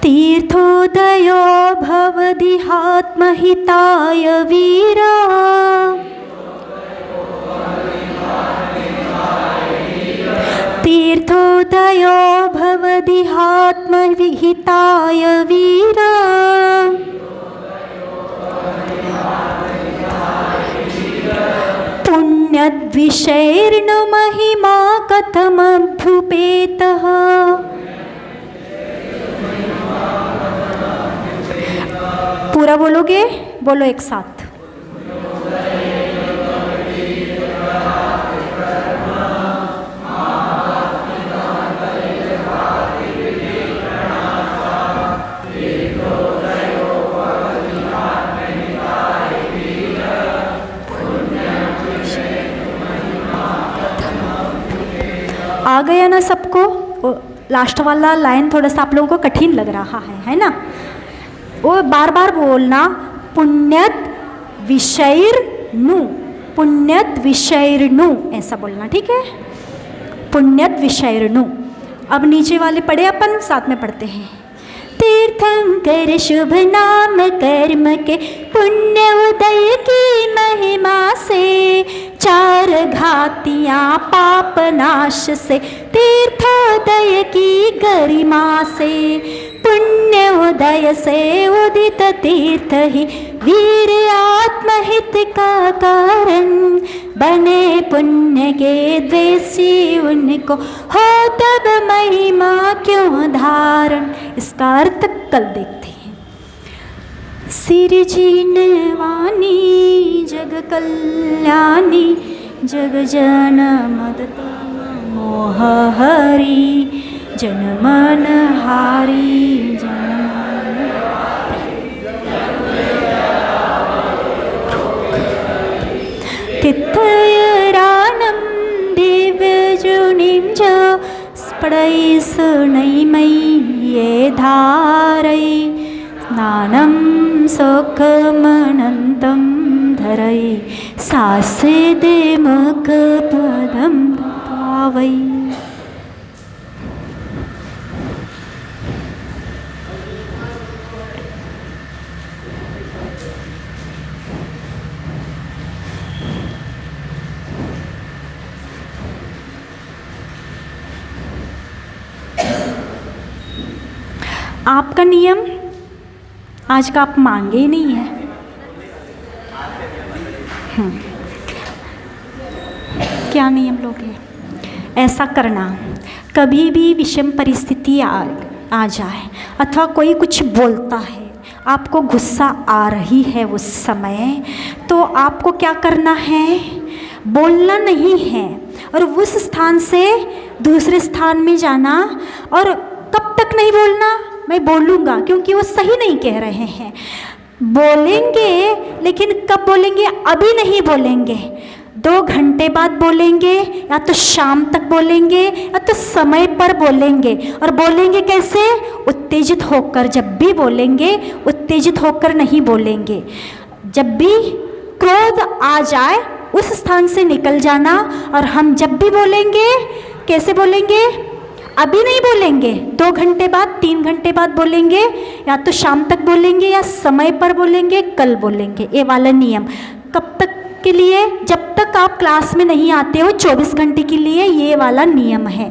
तीर्थोदयो भवदिहात्महिताय वीरा तीर्थोदयो भवदिहात्मविहिताय वीरा पुण्यद्विषैर्न महिमा कथमभ्युपेतः पूरा बोलोगे, बोलो एक साथ। आ गया ना सबको? लास्ट वाला लाइन थोड़ा सा आप लोगों को कठिन लग रहा है ना? वो बार बार बोलना, पुण्यत विषैर्नु, पुण्यत विषैर्नु ऐसा बोलना, ठीक है? पुण्यत विषैर्नु। अब नीचे वाले पढ़े, अपन साथ में पढ़ते हैं। तीर्थंकर शुभ नाम कर्म के पुण्य उदय की महिमा से, चार घातियाँ पाप नाश से, तीर्थोदय की गरिमा से, पुण्य उदय से उदित तीर्थ ही वीर आत्महित का कारण, बने पुण्य के द्वेषी उनको हो तब महिमा क्यों धारण। इसका अर्थ कल देखते हैं। सिरजिनवानी जग कल्याणी जग जन मदता मोह हरि, जन मन हारी तिथयरानं दिव्यजुनिं च स्पडै सुनै ये धारै, स्नानं सुखमनन्तं धरै, सासिदे मुखपदं पावै। आपका नियम आज का आप मांगे ही नहीं है। क्या नियम लोगे? ऐसा करना, कभी भी विषम परिस्थिति आ जाए अथवा कोई कुछ बोलता है, आपको गुस्सा आ रही है उस समय, तो आपको क्या करना है? बोलना नहीं है और उस स्थान से दूसरे स्थान में जाना। और कब तक नहीं बोलना? मैं बोलूँगा, क्योंकि वो सही नहीं कह रहे हैं। बोलेंगे, लेकिन कब बोलेंगे? अभी नहीं बोलेंगे, 2 घंटे बाद बोलेंगे, या तो शाम तक बोलेंगे, या तो समय पर बोलेंगे। और बोलेंगे कैसे? उत्तेजित होकर। जब भी बोलेंगे उत्तेजित होकर नहीं बोलेंगे। जब भी क्रोध आ जाए उस स्थान से निकल जाना। और हम जब भी बोलेंगे कैसे बोलेंगे? अभी नहीं बोलेंगे, 2 घंटे बाद, 3 घंटे बाद बोलेंगे, या तो शाम तक बोलेंगे, या समय पर बोलेंगे, कल बोलेंगे। ये वाला नियम कब तक के लिए? जब तक आप क्लास में नहीं आते हो, 24 घंटे के लिए ये वाला नियम है।